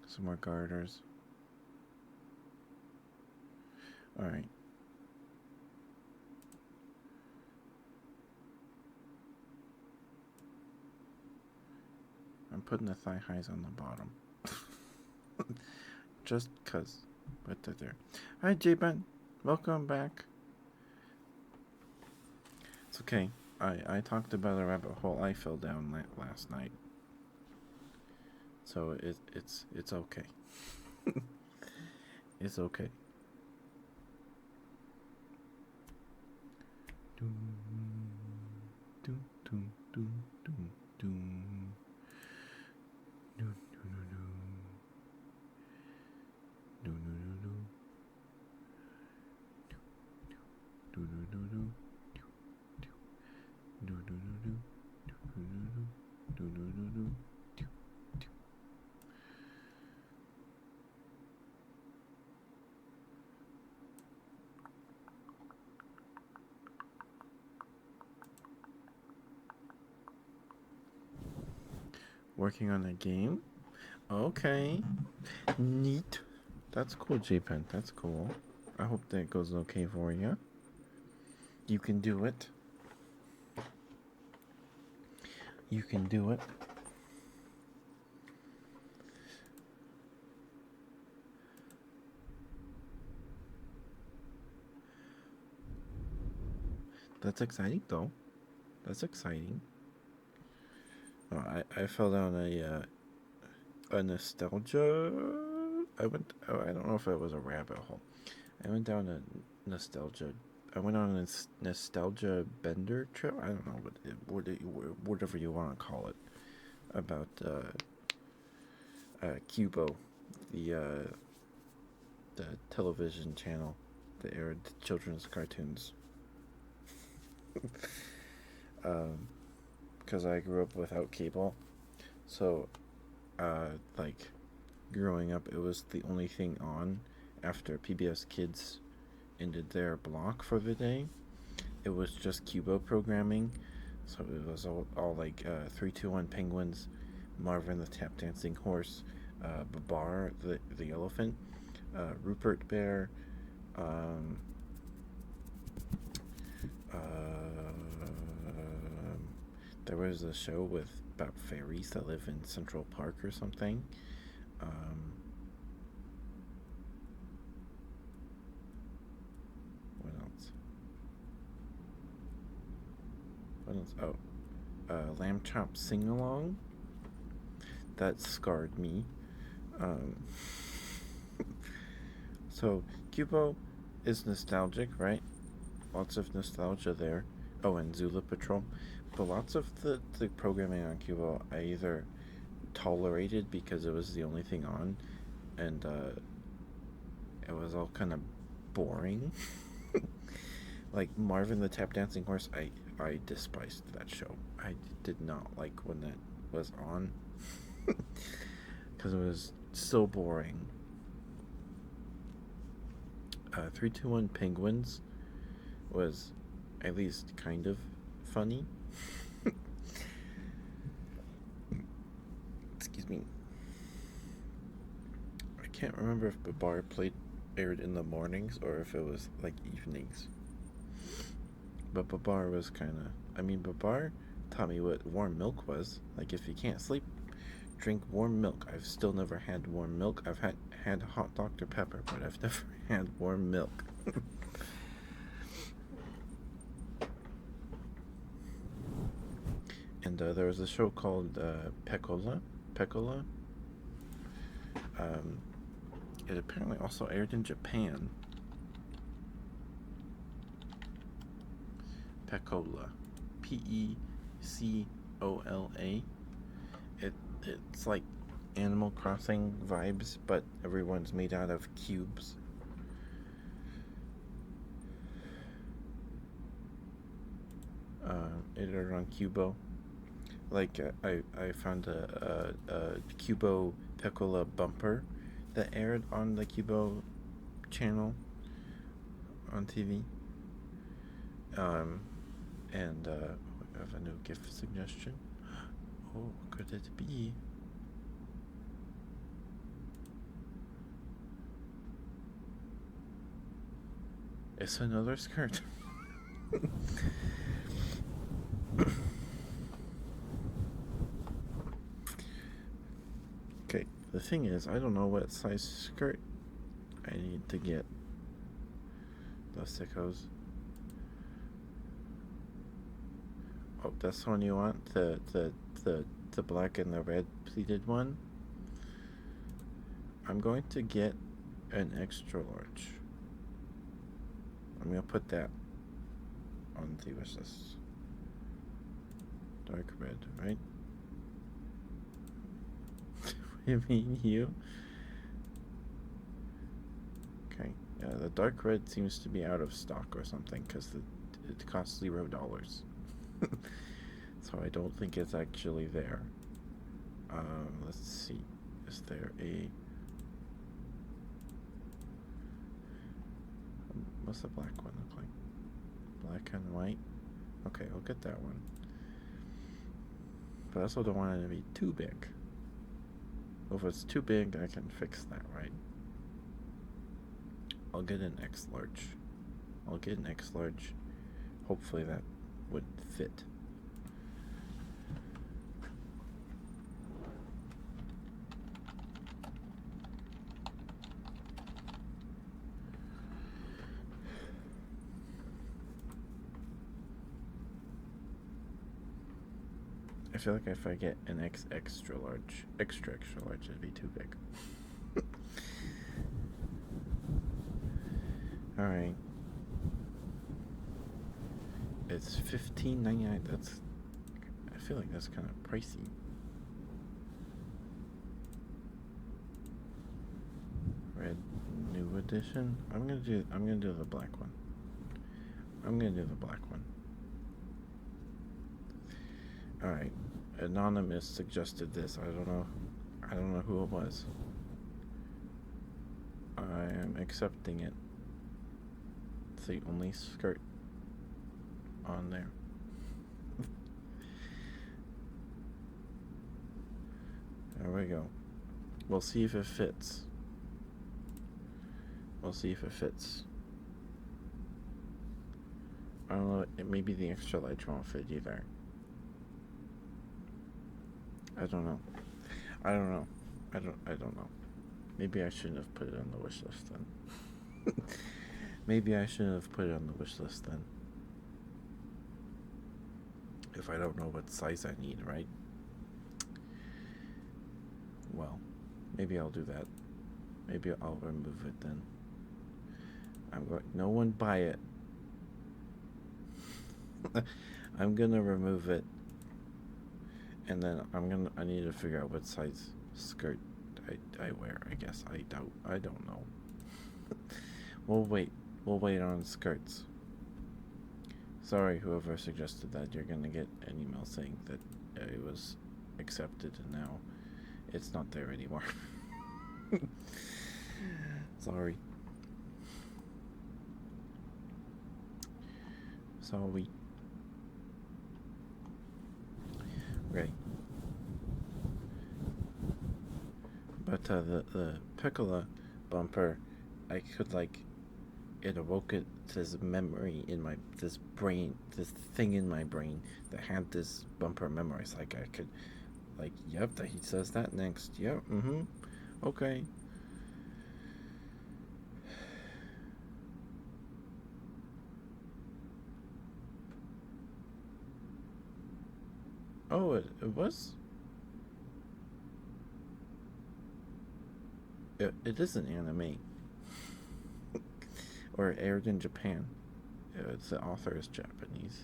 Some more garters. Alright. I'm putting the thigh highs on the bottom. Just cuz. But they're there. Hi, J-Ben. Welcome back. It's okay. I talked about a rabbit hole I fell down last night. So it's okay. It's okay. Doom, doom, doom, doom, doom, doom. Doom, doom, doom, doom, doom, doom, doom, doom. Working on a game? Okay. Neat. That's cool, J-Pen. That's cool. I hope that goes okay for you. You can do it. You can do it. That's exciting, though. That's exciting. Oh, I fell down a nostalgia. I don't know if it was a rabbit hole. I went down a nostalgia. I went on a nostalgia bender trip. I don't know whatever you want to call it. About Cubo, the television channel that aired children's cartoons. Because I grew up without cable, so like growing up, it was the only thing on after PBS Kids ended their block for the day. It was just Cubo programming, so it was all like 321 Penguins, Marvin the Tap Dancing Horse, Babar the elephant, Rupert Bear, there was a show about fairies that live in Central Park or something. What else? What else? Oh, Lamb Chop Sing Along. That scarred me. So Cubo is nostalgic, right? Lots of nostalgia there. Oh, and Zula Patrol. But lots of the programming on Cubo I either tolerated because it was the only thing on, and it was all kind of boring. Like Marvin the Tap Dancing Horse, I despised that show. I did not like when that was on. because it was so boring. 321 Penguins was at least kind of funny. Excuse me. I can't remember if Babar aired in the mornings or if it was like evenings. But Babar was Babar taught me what warm milk was. Like, if you can't sleep, drink warm milk. I've still never had warm milk. I've had hot Dr. Pepper, but I've never had warm milk. And there was a show called Pecola. It apparently also aired in Japan. Pecola, Pecola. It's like Animal Crossing vibes, but everyone's made out of cubes. It aired on Cubo. Like I found a Cubo Pecola bumper that aired on the Cubo channel on TV. And we have a new gift suggestion. Oh, what could it be? It's another skirt. Okay, the thing is, I don't know what size skirt I need to get. The sickos. Oh, that's the one you want? The black and the red pleated one? I'm going to get an extra large. I'm going to put that on the wish list. Dark red, right? What do you mean, you? Okay, the dark red seems to be out of stock or something because it costs $0. So I don't think it's actually there. Let's see. Is there a... What's the black one look like? Black and white? Okay, I'll get that one. But I also don't want it to be too big. Well, if it's too big, I can fix that, right? I'll get an X large. Hopefully that would fit. I feel like if I get an extra large, it'd be too big. All right. It's $15.99. I feel like that's kind of pricey. Red new edition. I'm gonna do the black one. All right. Anonymous suggested this. I don't know who it was. I am accepting it. It's the only skirt on there. There we go. We'll see if it fits. I don't know. Maybe the extra large won't fit either. I don't know. Maybe I shouldn't have put it on the wish list then. If I don't know what size I need, right? Well, maybe I'll do that. Maybe I'll remove it then. No one buy it. I'm gonna remove it. And then I need to figure out what size skirt I wear, I guess. I don't know. We'll wait on skirts. Sorry, whoever suggested that. You're gonna get an email saying that it was accepted and now It's not there anymore. Sorry. Sorry. Right. But the Piccola bumper, I could like it awoke it this memory in this thing in my brain that had this bumper memorized. Like I could like, yep, that he says that next. Yep, okay. Oh, it was? It is an anime. Or aired in Japan. It's the author is Japanese.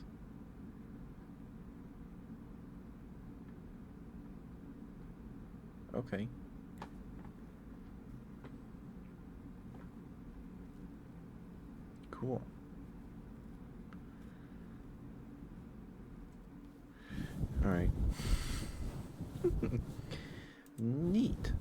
Okay. Cool. Alright. Neat.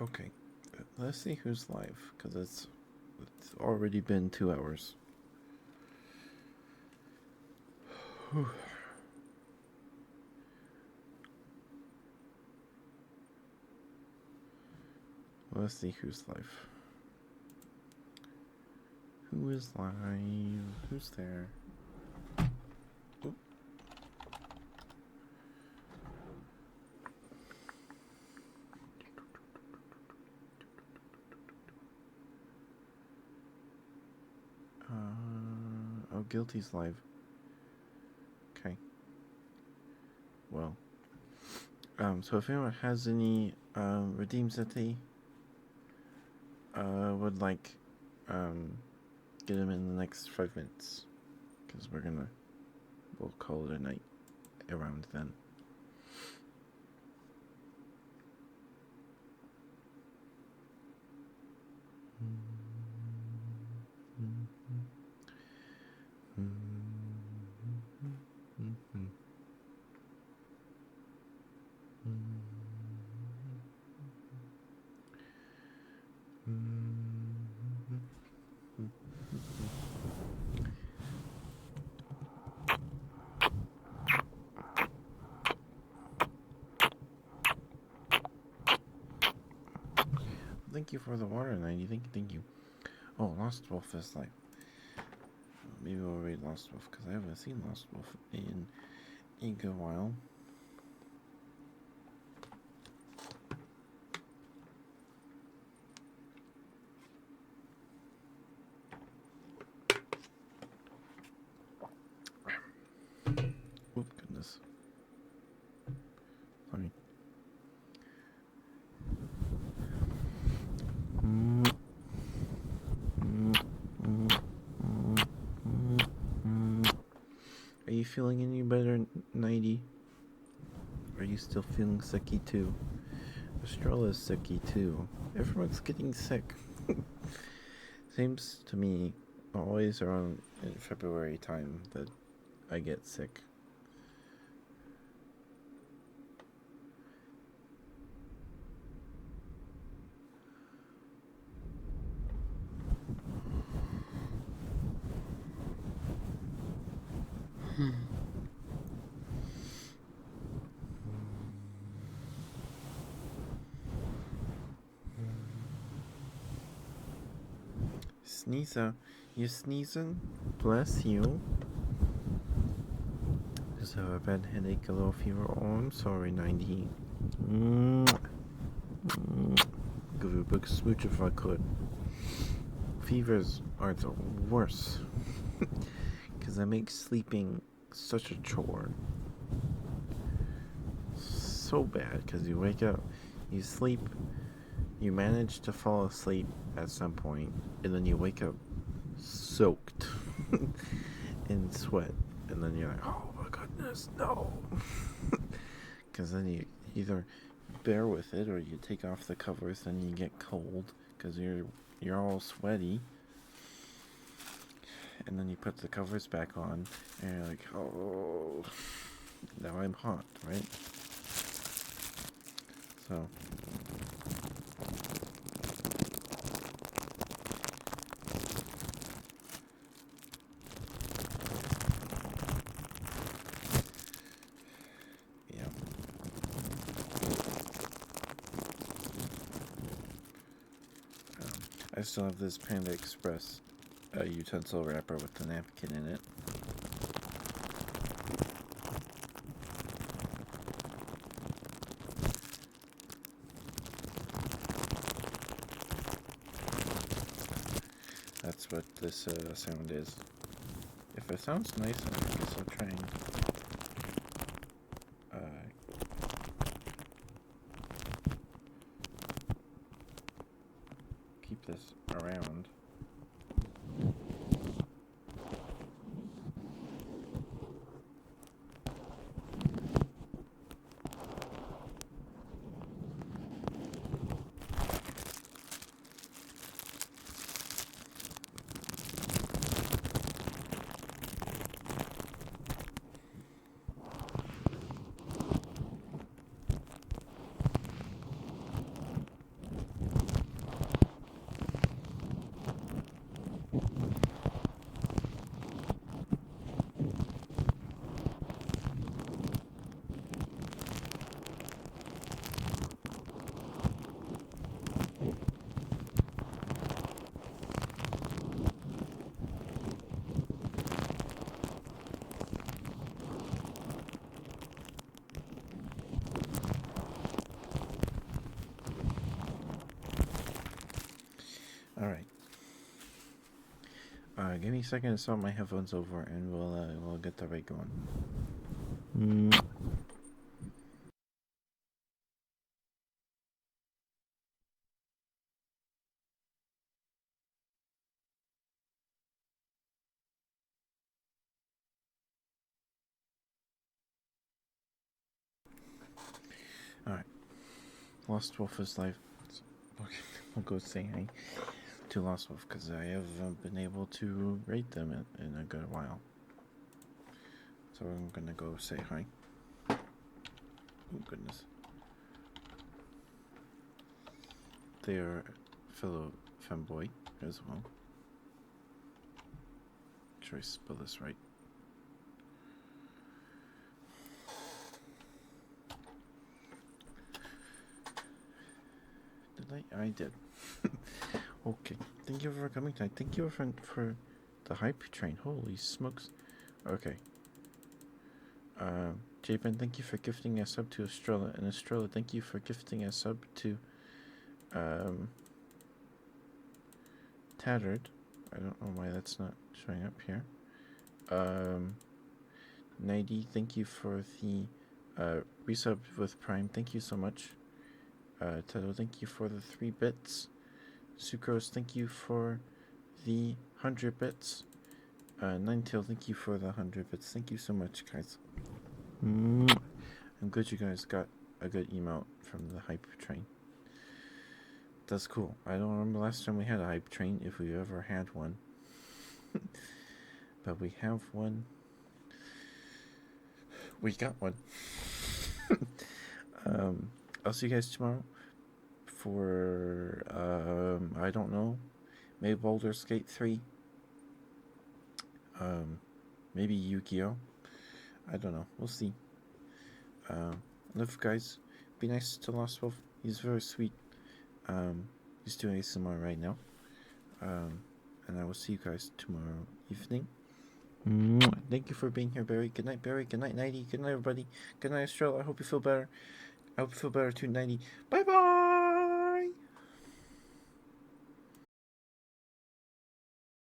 Okay. Let's see who's live, because it's already been 2 hours. Let's see who's live. Who is live? Who's there? Oop. Oh, Guilty's live. Okay. Well. So if anyone has any redeems that they would like, get them in the next 5 minutes, because we'll call it a night around then. Thank you for the water, 90. Thank you. Oh, Lost Wolf is like. Maybe we'll read Lost Wolf, because I haven't seen Lost Wolf in a good while. Oh, goodness. Sorry. Are you feeling any better, 90? Are you still feeling sicky too? Estrella is sicky too. Everyone's getting sick. Seems to me always around in February time that I get sick. Sneezer, you sneezing? Bless you. Just have a bad headache, a low fever. Oh, I'm sorry, 90. Give you a big smooch if I could. Fevers are the worst. Because they make sleeping such a chore. So bad, because you wake up, you sleep, you manage to fall asleep at some point, and then you wake up soaked in sweat, and then you're like, oh my goodness, no. Because then you either bear with it or you take off the covers, and you get cold because you're all sweaty, and then you put the covers back on, and you're like, oh, now I'm hot, right? So yeah. I still have this Panda Express utensil wrapper with the napkin in it. That's what this sound is. If it sounds nice, I guess I'll try and keep this around. Alright. Give me a second to swap my headphones over, and we'll get the right going. Alright. Lost Wolf is live. Okay, we'll go say hi to Lost Wolf because I haven't been able to rate them in a good while. So I'm gonna go say hi. Oh goodness. They are fellow femboy as well. Make sure I spell this right. Did I? I did. Okay. Thank you for coming tonight. Thank you for the hype train. Holy smokes. Okay. J-Ben, thank you for gifting a sub to Estrella. And Estrella, thank you for gifting a sub to Tattered. I don't know why that's not showing up here. Nighty, thank you for the resub with Prime. Thank you so much. Tedo, thank you for the 3 bits. Sucrose, thank you for the 100 bits. Ninetail, thank you for the 100 bits. Thank you so much, guys. I'm glad you guys got a good emote from the hype train. That's cool. I don't remember last time we had a hype train, if we ever had one. But we have one. We got one. I'll see you guys tomorrow for, I don't know, maybe Baldur's Gate 3. Maybe Yu-Gi-Oh! I don't know. We'll see. Love, guys. Be nice to Lost Wolf. He's very sweet. He's doing ASMR right now. And I will see you guys tomorrow evening. Thank you for being here, Barry. Good night, Barry. Good night, Nighty. Good night, everybody. Good night, Estrella. I hope you feel better. I hope you feel better too, Nighty. Bye-bye!